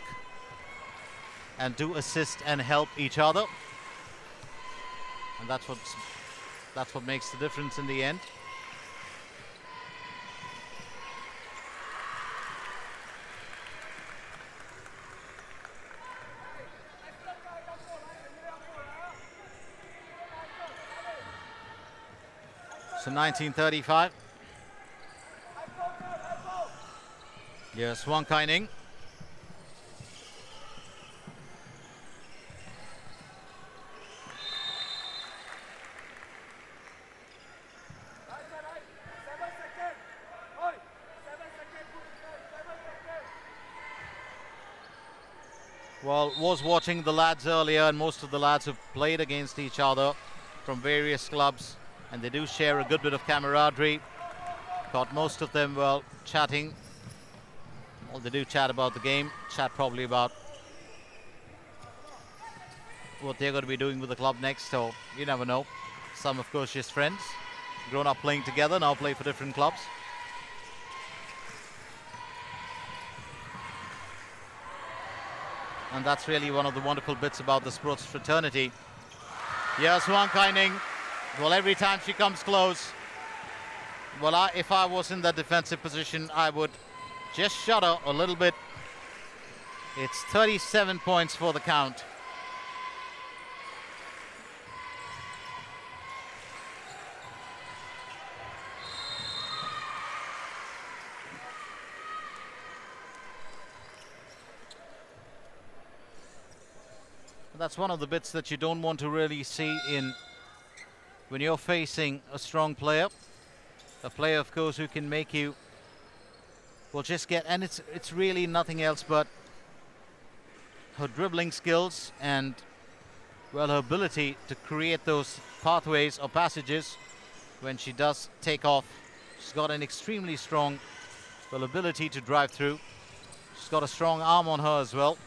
and do assist and help each other. And that's what makes the difference in the end. So 1935. Here's Wang Kai-ning. Well, was watching the lads earlier, and most of the lads have played against each other from various clubs, and they do share a good bit of camaraderie. Got most of them, well, chatting. Well, they do chat about the game, chat probably about what they're going to be doing with the club next, so you never know. Some, of course, just friends, grown up playing together, now play for different clubs. And that's really one of the wonderful bits about the sports fraternity. Yes, Wang Kai-ning. Well, every time she comes close, well, if I was in that defensive position, I would just shudder a little bit. It's 37 points for the count. That's one of the bits that you don't want to really see when you're facing a strong player. A player, of course, who can make you, well, just get, and it's really nothing else but her dribbling skills and, well, her ability to create those pathways or passages when she does take off. She's got an extremely strong, well, ability to drive through. She's got a strong arm on her as well.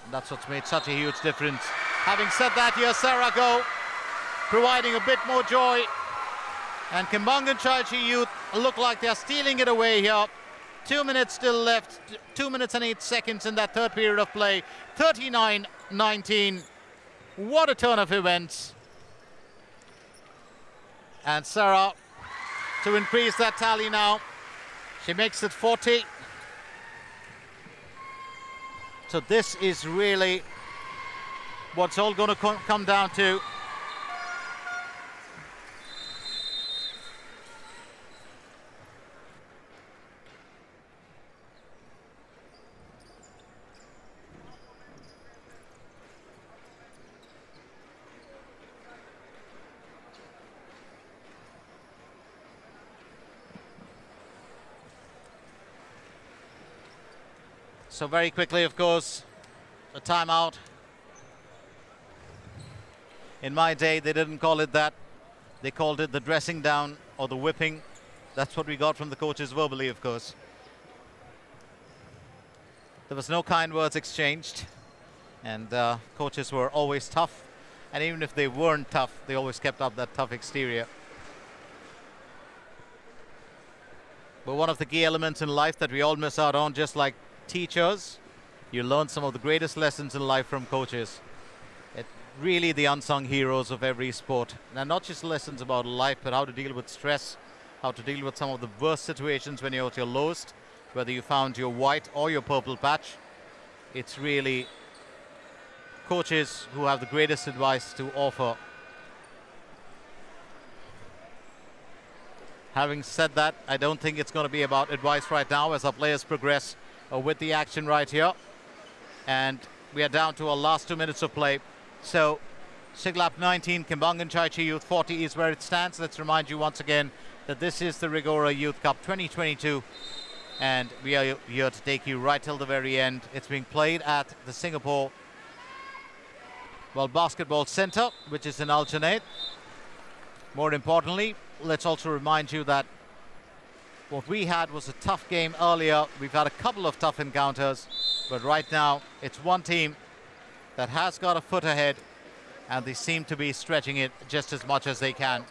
And that's what's made such a huge difference. Having said that, here's Sarah Go, providing a bit more joy. And Kembangan Chee youth look like they're stealing it away here. 2 minutes still left, 2 minutes and 8 seconds in that third period of play. 39-19. What a turn of events. And Sarah to increase that tally now. She makes it 40. So this is really what's all going to come down to. So very quickly, of course, a timeout. In my day, they didn't call it that. They called it the dressing down or the whipping. That's what we got from the coaches verbally, of course. There was no kind words exchanged, and coaches were always tough. And even if they weren't tough, they always kept up that tough exterior. But one of the key elements in life that we all miss out on, just like teachers, you learn some of the greatest lessons in life from coaches. It's really the unsung heroes of every sport. And not just lessons about life, but how to deal with stress, how to deal with some of the worst situations when you're at your lowest, whether you found your white or your purple patch. It's really coaches who have the greatest advice to offer. Having said that, I don't think it's going to be about advice right now as our players progress with the action right here. And we are down to our last 2 minutes of play. So Siglap 19, Kembangan Chee Youth 40 is where it stands. Let's remind you once again that this is the Rigorer Youth Cup 2022. And we are here to take you right till the very end. It's being played at the Singapore Basketball Center, which is in Alternate. More importantly, let's also remind you that what we had was a tough game earlier. We've had a couple of tough encounters, but right now it's one team that has got a foot ahead, and they seem to be stretching it just as much as they can.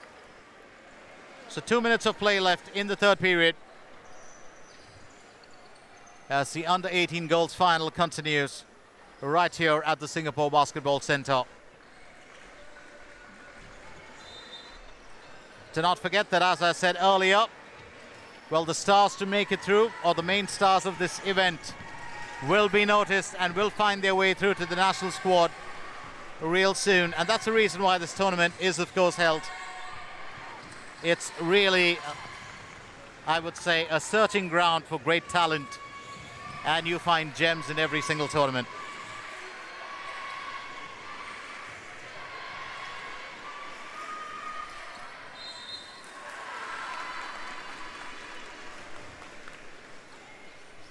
So 2 minutes of play left in the third period as the under-18 girls final continues right here at the Singapore Basketball Center. Do not forget that, as I said earlier, well, the stars to make it through, or the main stars of this event, will be noticed and will find their way through to the national squad real soon. And that's the reason why this tournament is, of course, held. It's really, I would say, a searching ground for great talent, and you find gems in every single tournament.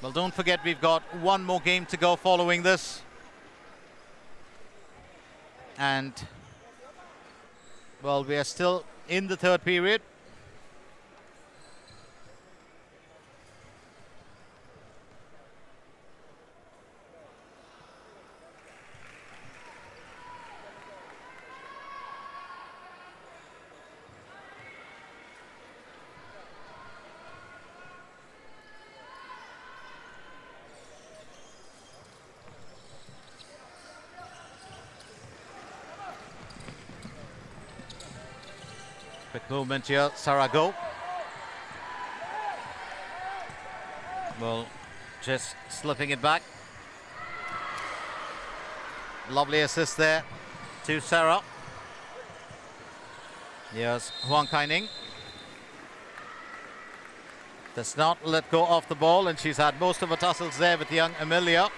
Well, don't forget, we've got one more game to go following this. And, well, we are still in the third period. Quick movement here, Sarago. Well, just slipping it back. Lovely assist there to Sarah. Here's Huang Kai-ning. Does not let go of the ball, and she's had most of her tussles there with young Amelia.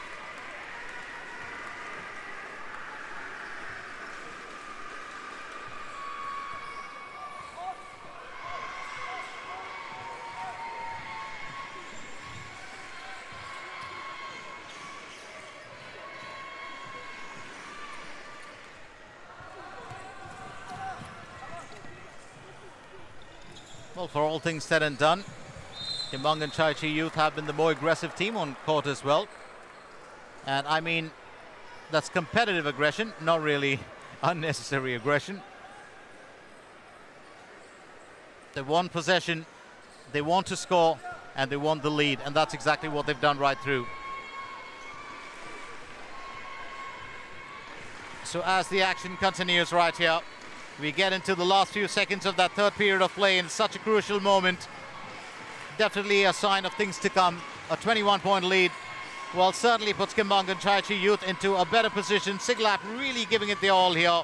Well, for all things said and done, Kembangan Chee Youth have been the more aggressive team on court as well. And I mean, that's competitive aggression, not really unnecessary aggression. They want possession, they want to score, and they want the lead, and that's exactly what they've done right through. So as the action continues right here, we get into the last few seconds of that third period of play in such a crucial moment. Definitely a sign of things to come. A 21-point lead, well, certainly puts Kembangan Chee Youth into a better position. Siglap really giving it the all here,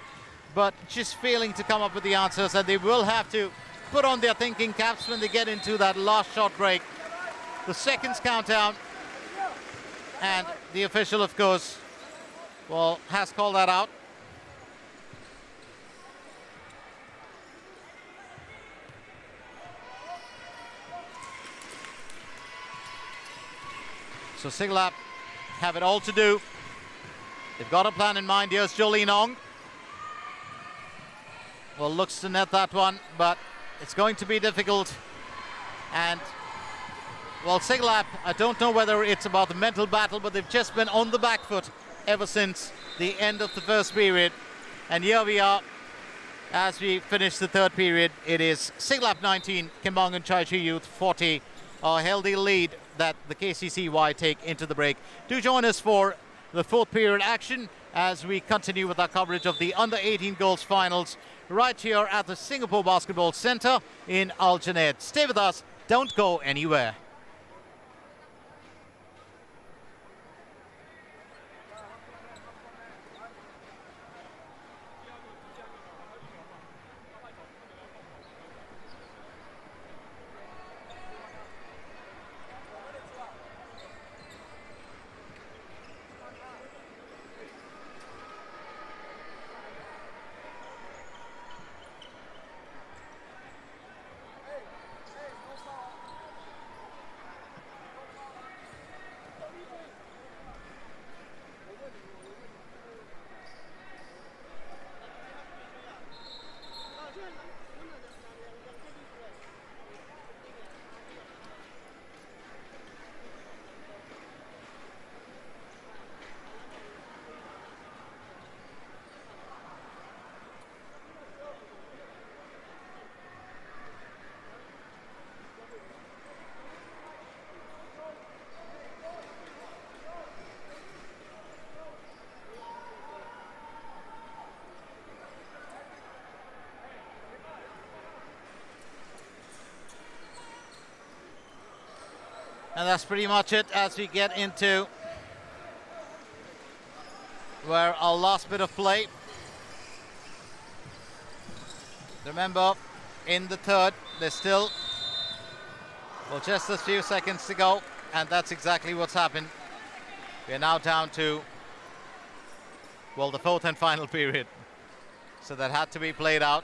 but just failing to come up with the answers, and they will have to put on their thinking caps when they get into that last shot break. The seconds count down, and the official, of course, well, has called that out. So Siglap have it all to do. They've got a plan in mind. Here's Jolene Ong. Well, looks to net that one, but it's going to be difficult. And, well, Siglap, I don't know whether it's about the mental battle, but they've just been on the back foot ever since the end of the first period. And here we are as we finish the third period. It is Siglap 19, Kembangan Chee Youth 40. A healthy lead that the KCCY take into the break. Do join us for the fourth period action as we continue with our coverage of the under-18 girls finals right here at the Singapore Basketball Centre in Al Junaid. Stay with us, don't go anywhere. And that's pretty much it as we get into where our last bit of play. Remember, in the third, there's still, well, just a few seconds to go, and that's exactly what's happened. We're now down to, well, the fourth and final period. So that had to be played out.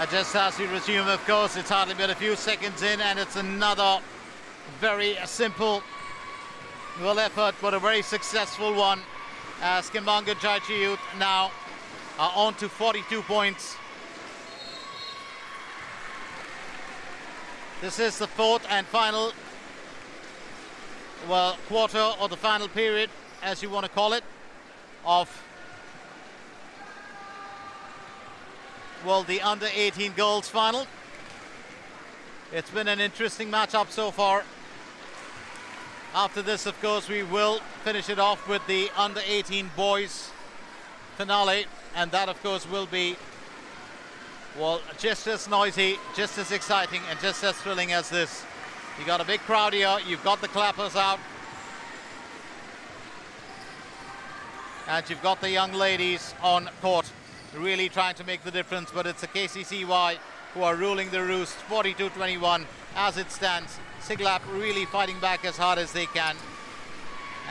Just as we resume, of course, it's hardly been a few seconds in, and it's another very simple, well, effort, but a very successful one, as Kembangan Chee Youth now are on to 42 points. This is the fourth and final, well, quarter or the final period, as you want to call it, of, well, the under-18 girls final. It's been an interesting matchup so far. After this, of course, we will finish it off with the under-18 boys finale, and that, of course, will be, well, just as noisy, just as exciting, and just as thrilling as this. You got a big crowd here, you've got the clappers out, and you've got the young ladies on court really trying to make the difference, but it's the KCCY who are ruling the roost, 42-21 as it stands. Siglap really fighting back as hard as they can,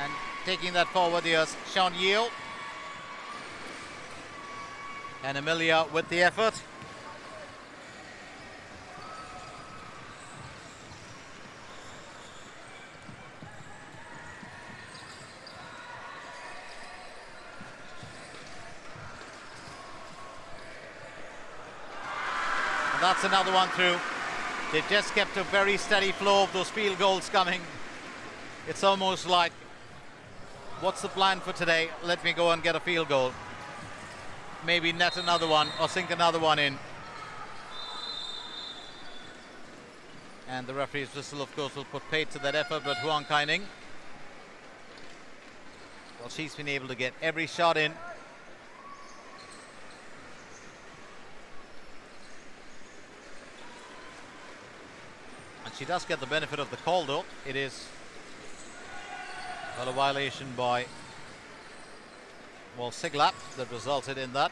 and taking that forward, here's Sean Yeo and Amelia with the effort. And that's another one through. They just kept a very steady flow of those field goals coming. It's almost like, what's the plan for today? Let me go and get a field goal. Maybe net another one or sink another one in. And the referee's whistle, of course, will put paid to that effort, but Huang Kai-ning, well, she's been able to get every shot in. And she does get the benefit of the call, though. It is, well, a violation by, well, Siglap that resulted in that.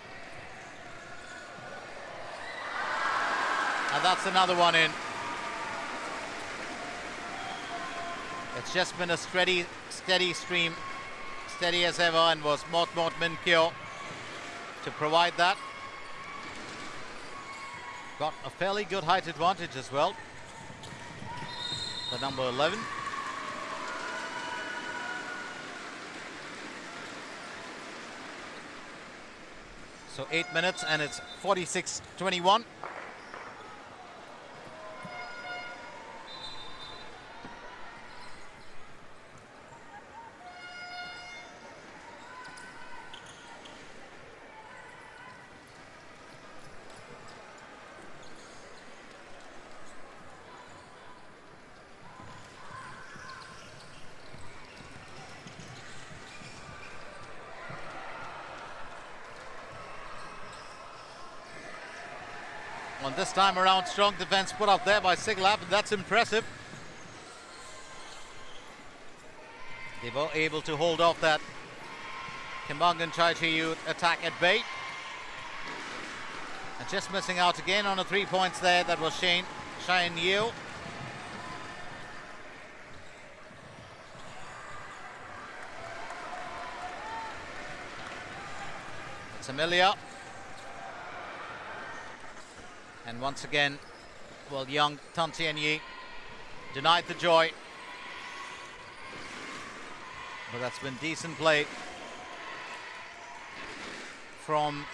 And that's another one in. It's just been a steady stream, steady as ever, and was Mort Min Kyo to provide that. Got a fairly good height advantage as well. The number 11. So 8 minutes and it's 46-21. This time around, strong defense put up there by Siglap, and that's impressive. They were able to hold off that Kembangan Chee Youth attack at bay. And just missing out again on the 3 points there, that was Shane Yeo. It's Amelia. And once again, well, young Tan Tien Yi denied the joy. But that's been decent play from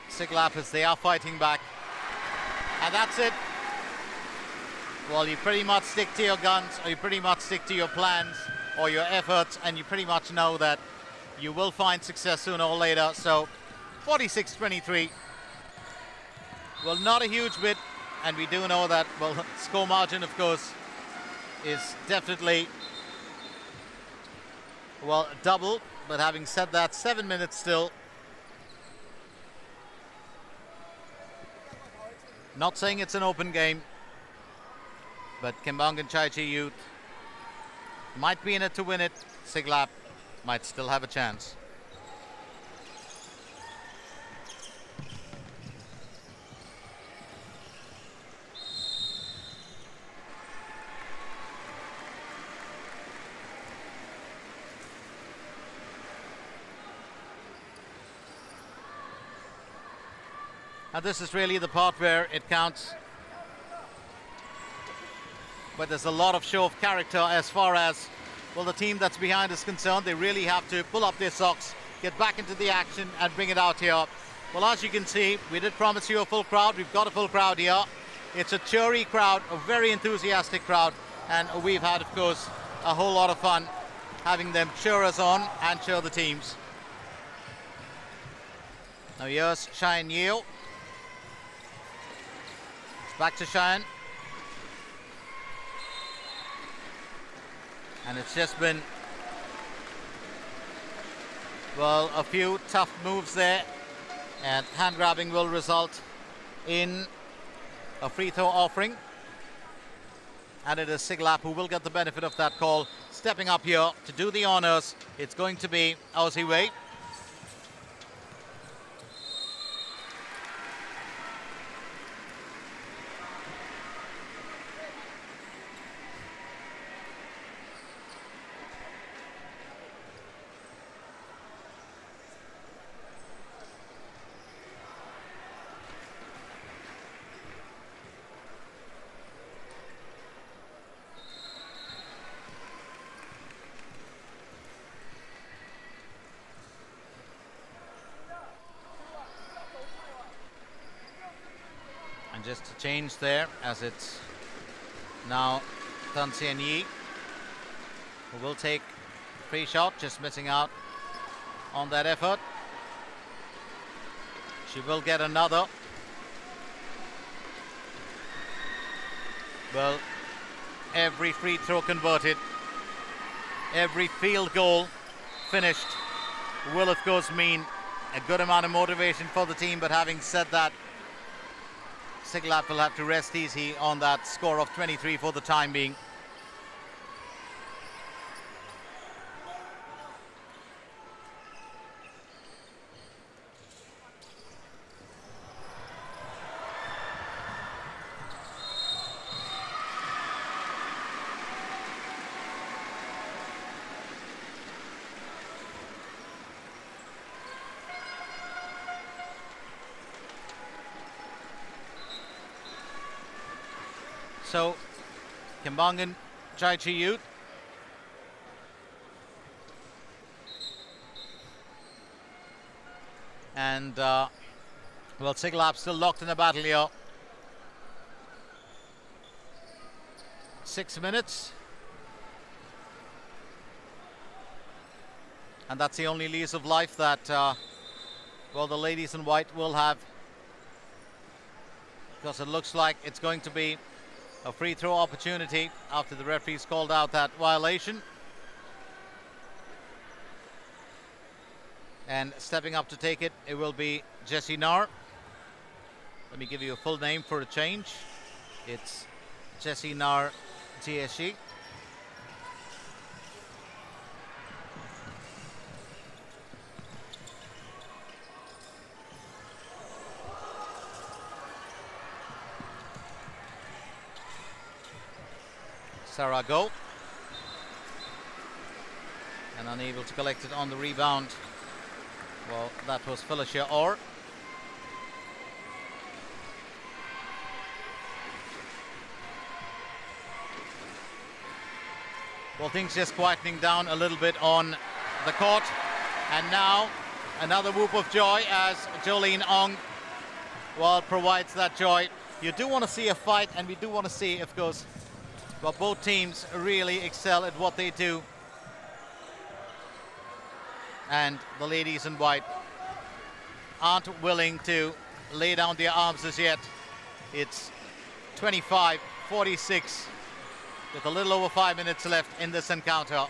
Siglap as they are fighting back. And that's it. Well, you pretty much stick to your guns, or you pretty much stick to your plans or your efforts, and you pretty much know that you will find success sooner or later. So 46-23. Well, not a huge bit, and we do know that, well, score margin, of course, is definitely, well, double. But having said that, 7 minutes still. Not saying it's an open game, but Kembangan Chee Youth might be in it to win it. Siglap might still have a chance. And this is really the part where it counts. But there's a lot of show of character as far as, well, the team that's behind is concerned. They really have to pull up their socks, get back into the action and bring it out here. Well, as you can see, we did promise you a full crowd. We've got a full crowd here. It's a cheery crowd, a very enthusiastic crowd, and we've had, of course, a whole lot of fun having them cheer us on and cheer the teams. Now here's Cheyenne Yeo. It's back to Cheyenne. And it's just been, well, a few tough moves there, and hand grabbing will result in a free throw offering. And it is Siglap who will get the benefit of that call. Stepping up here to do the honors, it's going to be Aussie Way. And just to change there, as it's now Tan Sien Yi, who will take free shot, just missing out on that effort. She will get another. Well, every free throw converted, every field goal finished will of course mean a good amount of motivation for the team. But having said that, Siglap will have to rest easy on that score of 23 for the time being. So, Kembangan, Chee Youth. And, well, Siglap still locked in a battle here. 6 minutes. And that's the only lease of life that, well, the ladies in white will have. Because it looks like it's going to be a free throw opportunity after the referees called out that violation. And stepping up to take it, it will be Jessie Nar. Let me give you a full name for a change. It's Jessie Nar TSG. Sarah Go, and unable to collect it on the rebound. Well, that was Felicia Orr. Well, things just quietening down a little bit on the court, and now another whoop of joy as Jolene Ong, well, provides that joy. You do want to see a fight, and we do want to see, of course, but both teams really excel at what they do. And the ladies in white aren't willing to lay down their arms as yet. It's 25-46 with a little over 5 minutes left in this encounter.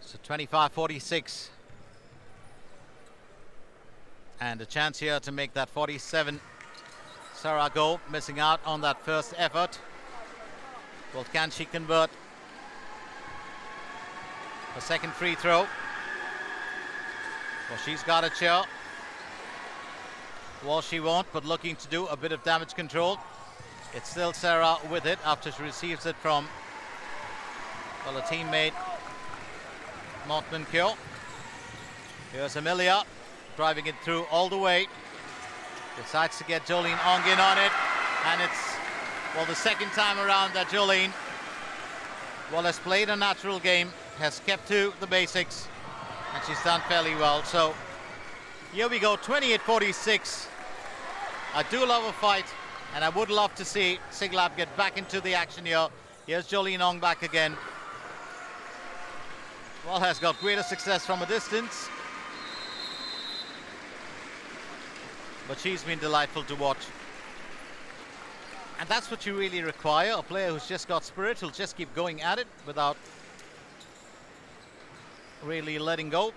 So 25-46. And a chance here to make that 47. Sarah Go missing out on that first effort. Well, can she convert a second free throw? Well, she's got a chair. Well, she won't, but looking to do a bit of damage control It's still Sarah with it after she receives it from, well, a teammate, Mortman Kyo. Here's Amelia driving it through all the way. Decides to get Jolene Ong in on it. And it's, well, the second time around that Jolene, well, has played a natural game, has kept to the basics, and she's done fairly well. So here we go, 28-46. I do love a fight, and I would love to see Siglap get back into the action here. Here's Jolene Ong back again. Well, has got greater success from a distance, but she's been delightful to watch. And that's what you really require, a player who's just got spirit, who'll just keep going at it without really letting go.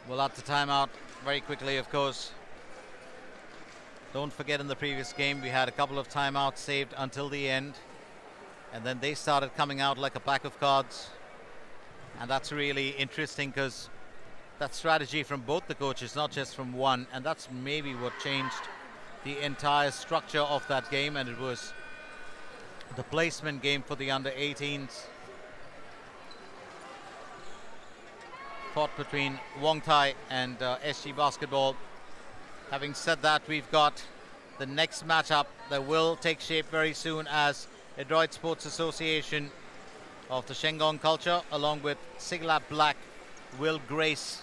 Well, at the timeout, very quickly, of course. Don't forget, in the previous game, we had a couple of timeouts saved until the end. And then they started coming out like a pack of cards. And that's really interesting, because that strategy from both the coaches, not just from one. And that's maybe what changed the entire structure of that game. And it was the placement game for the under-18s. Fought between Wong Tai and SG Basketball. Having said that, we've got the next matchup that will take shape very soon, as Adroit Sports Association of the Shengon culture, along with Siglap Black, will grace,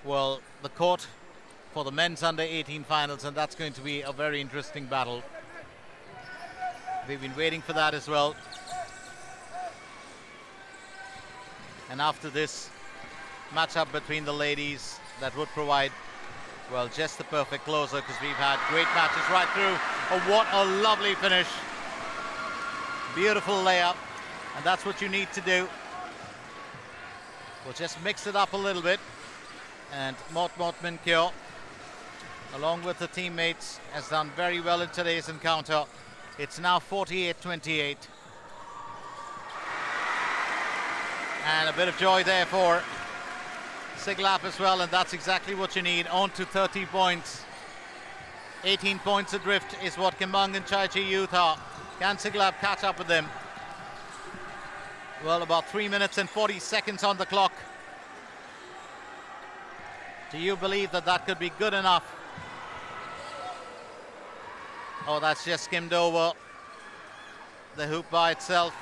well, the court for the men's under-18 finals, and that's going to be a very interesting battle. We've been waiting for that as well. And after this matchup between the ladies, that would provide, well, just the perfect closer, because we've had great matches right through. Oh, what a lovely finish. Beautiful layup, and that's what you need to do. We'll just mix it up a little bit, and Mortman Kyo, along with the teammates, has done very well in today's encounter. It's now 48-28. And a bit of joy there for Siglap as well, and that's exactly what you need. On to 30 points. 18 points adrift is what Kembangan Chee Youth are. Can Siglap catch up with them? Well, about 3 minutes and 40 seconds on the clock. Do you believe that that could be good enough? Oh, that's just skimmed over the hoop by itself.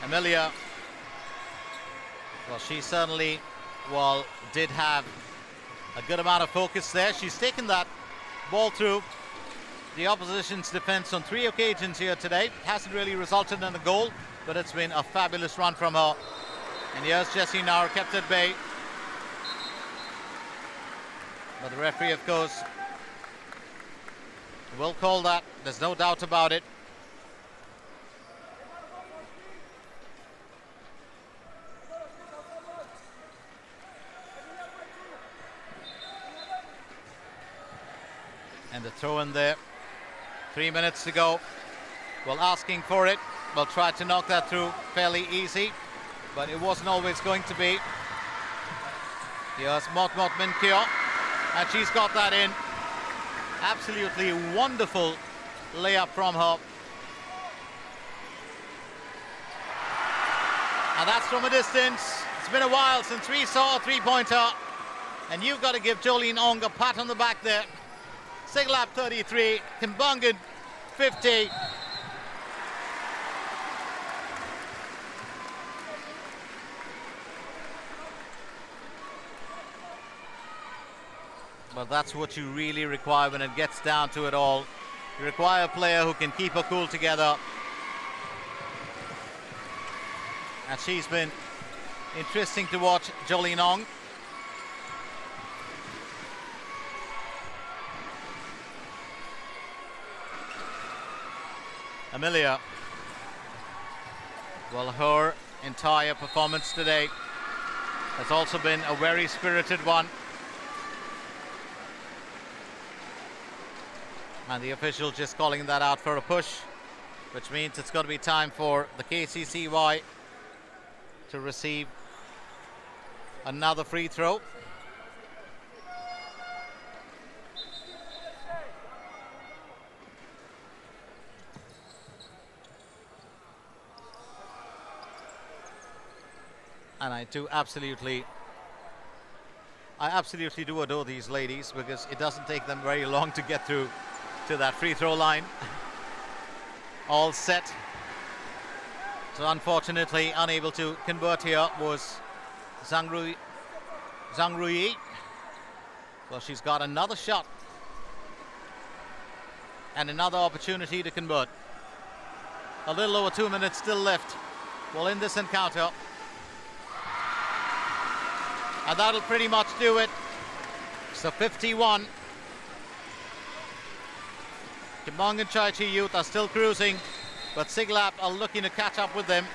Amelia, well, she certainly, well, did have a good amount of focus there. She's taken that ball through the opposition's defense on 3 occasions here today. Hasn't really resulted in a goal, but it's been a fabulous run from her. And here's Jessie Naur, kept at bay. But the referee, of course, will call that. There's no doubt about it. And the throw in there. 3 minutes to go. Well, asking for it. Well, tried to knock that through fairly easy, but it wasn't always going to be. Here's Mortman Kyo, and she's got that in. Absolutely wonderful layup from her. And that's from a distance. It's been a while since we saw a three-pointer, and you've got to give Jolene Ong a pat on the back there. Siglap 33, Kembangan 50. But that's what you really require when it gets down to it all. You require a player who can keep her cool together. And she's been interesting to watch, Jolie Nong. Amelia. Well, her entire performance today has also been a very spirited one. And the official just calling that out for a push, which means it's going to be time for the KCCY to receive another free throw. And I absolutely do adore these ladies, because it doesn't take them very long to get through to that free throw line. All set. So unfortunately unable to convert here was Zhang Ruyi. Well, she's got another shot and another opportunity to convert. A little over 2 minutes still left. Well, in this encounter. And that'll pretty much do it. So 51. Kembangan Chee Youth are still cruising, but Siglap are looking to catch up with them.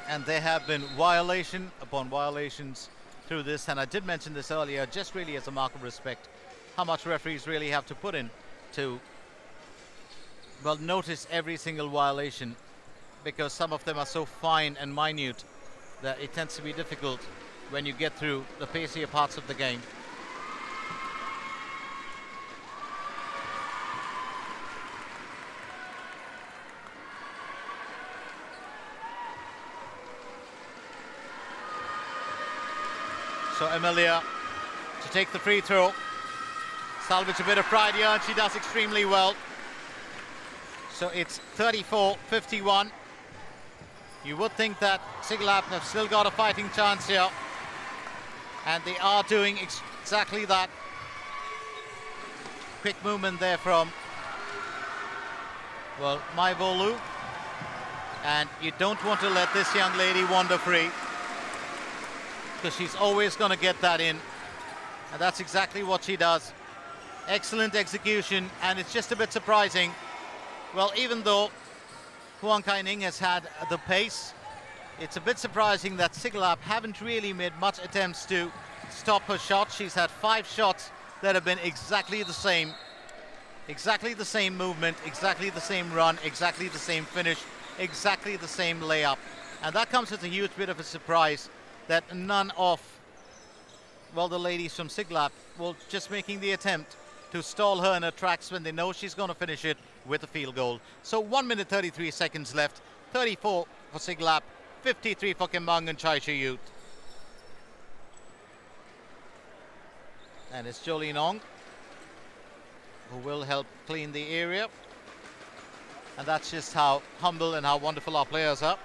And there have been violation upon violations through this, and I did mention this earlier, just really as a mark of respect, how much referees really have to put in to, well, notice every single violation, because some of them are so fine and minute that it tends to be difficult when you get through the pacier parts of the game. So Emilia to take the free throw, salvage a bit of pride here, and she does extremely well. So it's 34-51. You would think that Siglap have still got a fighting chance here, and they are doing exactly that. Quick movement there from, well, Maivolu, and you don't want to let this young lady wander free, because she's always going to get that in, and that's exactly what she does. Excellent execution, and it's just a bit surprising. Well, even though Huang Kai-ning has had the pace, it's a bit surprising that Siglap haven't really made much attempts to stop her shot. She's had 5 shots that have been exactly the same movement, exactly the same run, exactly the same finish, exactly the same layup. And that comes as a huge bit of a surprise that none of, well, the ladies from Siglap will just making the attempt to stall her in her tracks when they know she's going to finish it with a field goal. So 1 minute 33 seconds left. 34 for Siglap, 53 for Kembangan Chee Youth. And it's Jolie Nong who will help clean the area. And that's just how humble and how wonderful our players are.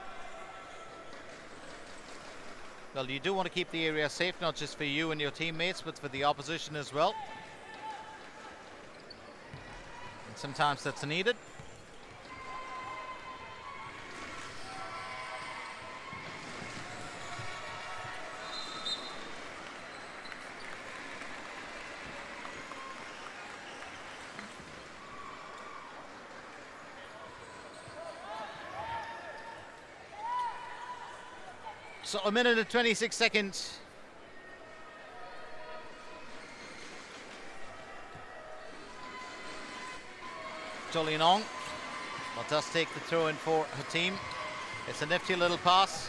Well, you do want to keep the area safe, not just for you and your teammates, but for the opposition as well. And sometimes that's needed. So 1 minute and 26 seconds. Jolie Nong does take the throw in for her team. It's a nifty little pass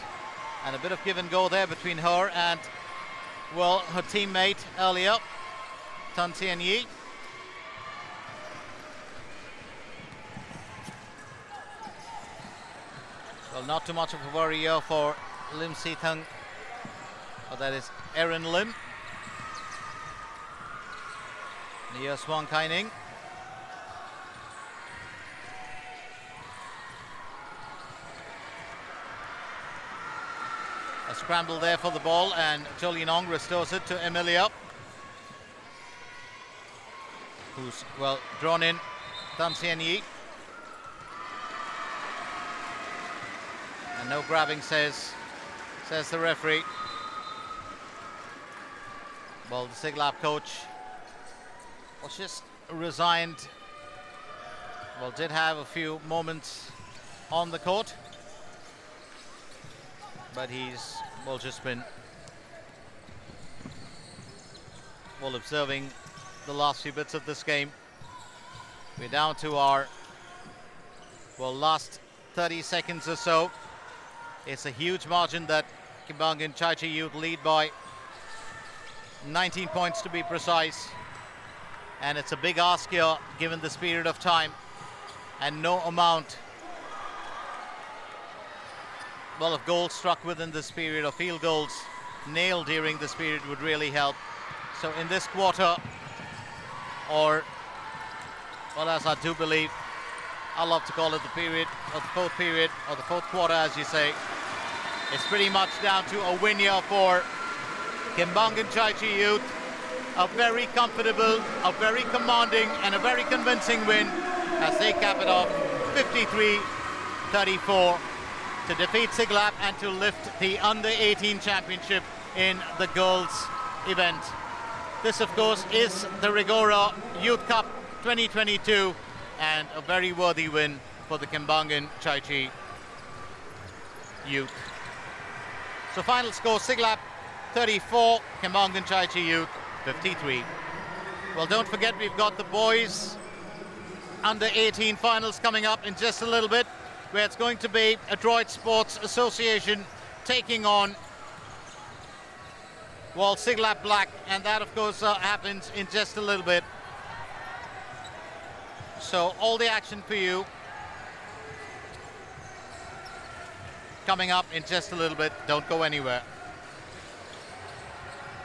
and a bit of give and go there between her and, well, her teammate earlier, Tan Tien Yi. Well, not too much of a worry here for Lim Si Tung, but that is Erin Lim. And here's Huang Kai-ning. A scramble there for the ball, and Jolie Nong restores it to Emilia, who's, well, drawn in Tan Tien Yi. And no grabbing, says the referee. Well, the Siglap coach was just resigned. Well, did have a few moments on the court, but he's, well, just been, well, observing the last few bits of this game. We're down to our, well, last 30 seconds or so. It's a huge margin that Kembangan Chee Youth lead by 19 points to be precise. And it's a big ask here given this period of time. And no amount, well, of goals struck within this period, or field goals nailed during this period would really help. So in this quarter, or, well, as I do believe, I love to call it the period, or the fourth period, or the fourth quarter, as you say, it's pretty much down to a win here for Kembangan Chee Youth. A very comfortable, a very commanding, and a very convincing win as they cap it off 53-34 to defeat Siglap and to lift the Under-18 championship in the girls event. This, of course, is the Rigorer Youth Cup 2022, and a very worthy win for the Kembangan Chee Youth. So final score, Siglap 34, Kembangan Chee Youth 53. Well, don't forget, we've got the boys Under-18 finals coming up in just a little bit, where it's going to be Adroit Sports Association taking on, well, Siglap Black, and that, of course, happens in just a little bit. So all the action for you coming up in just a little bit. Don't go anywhere.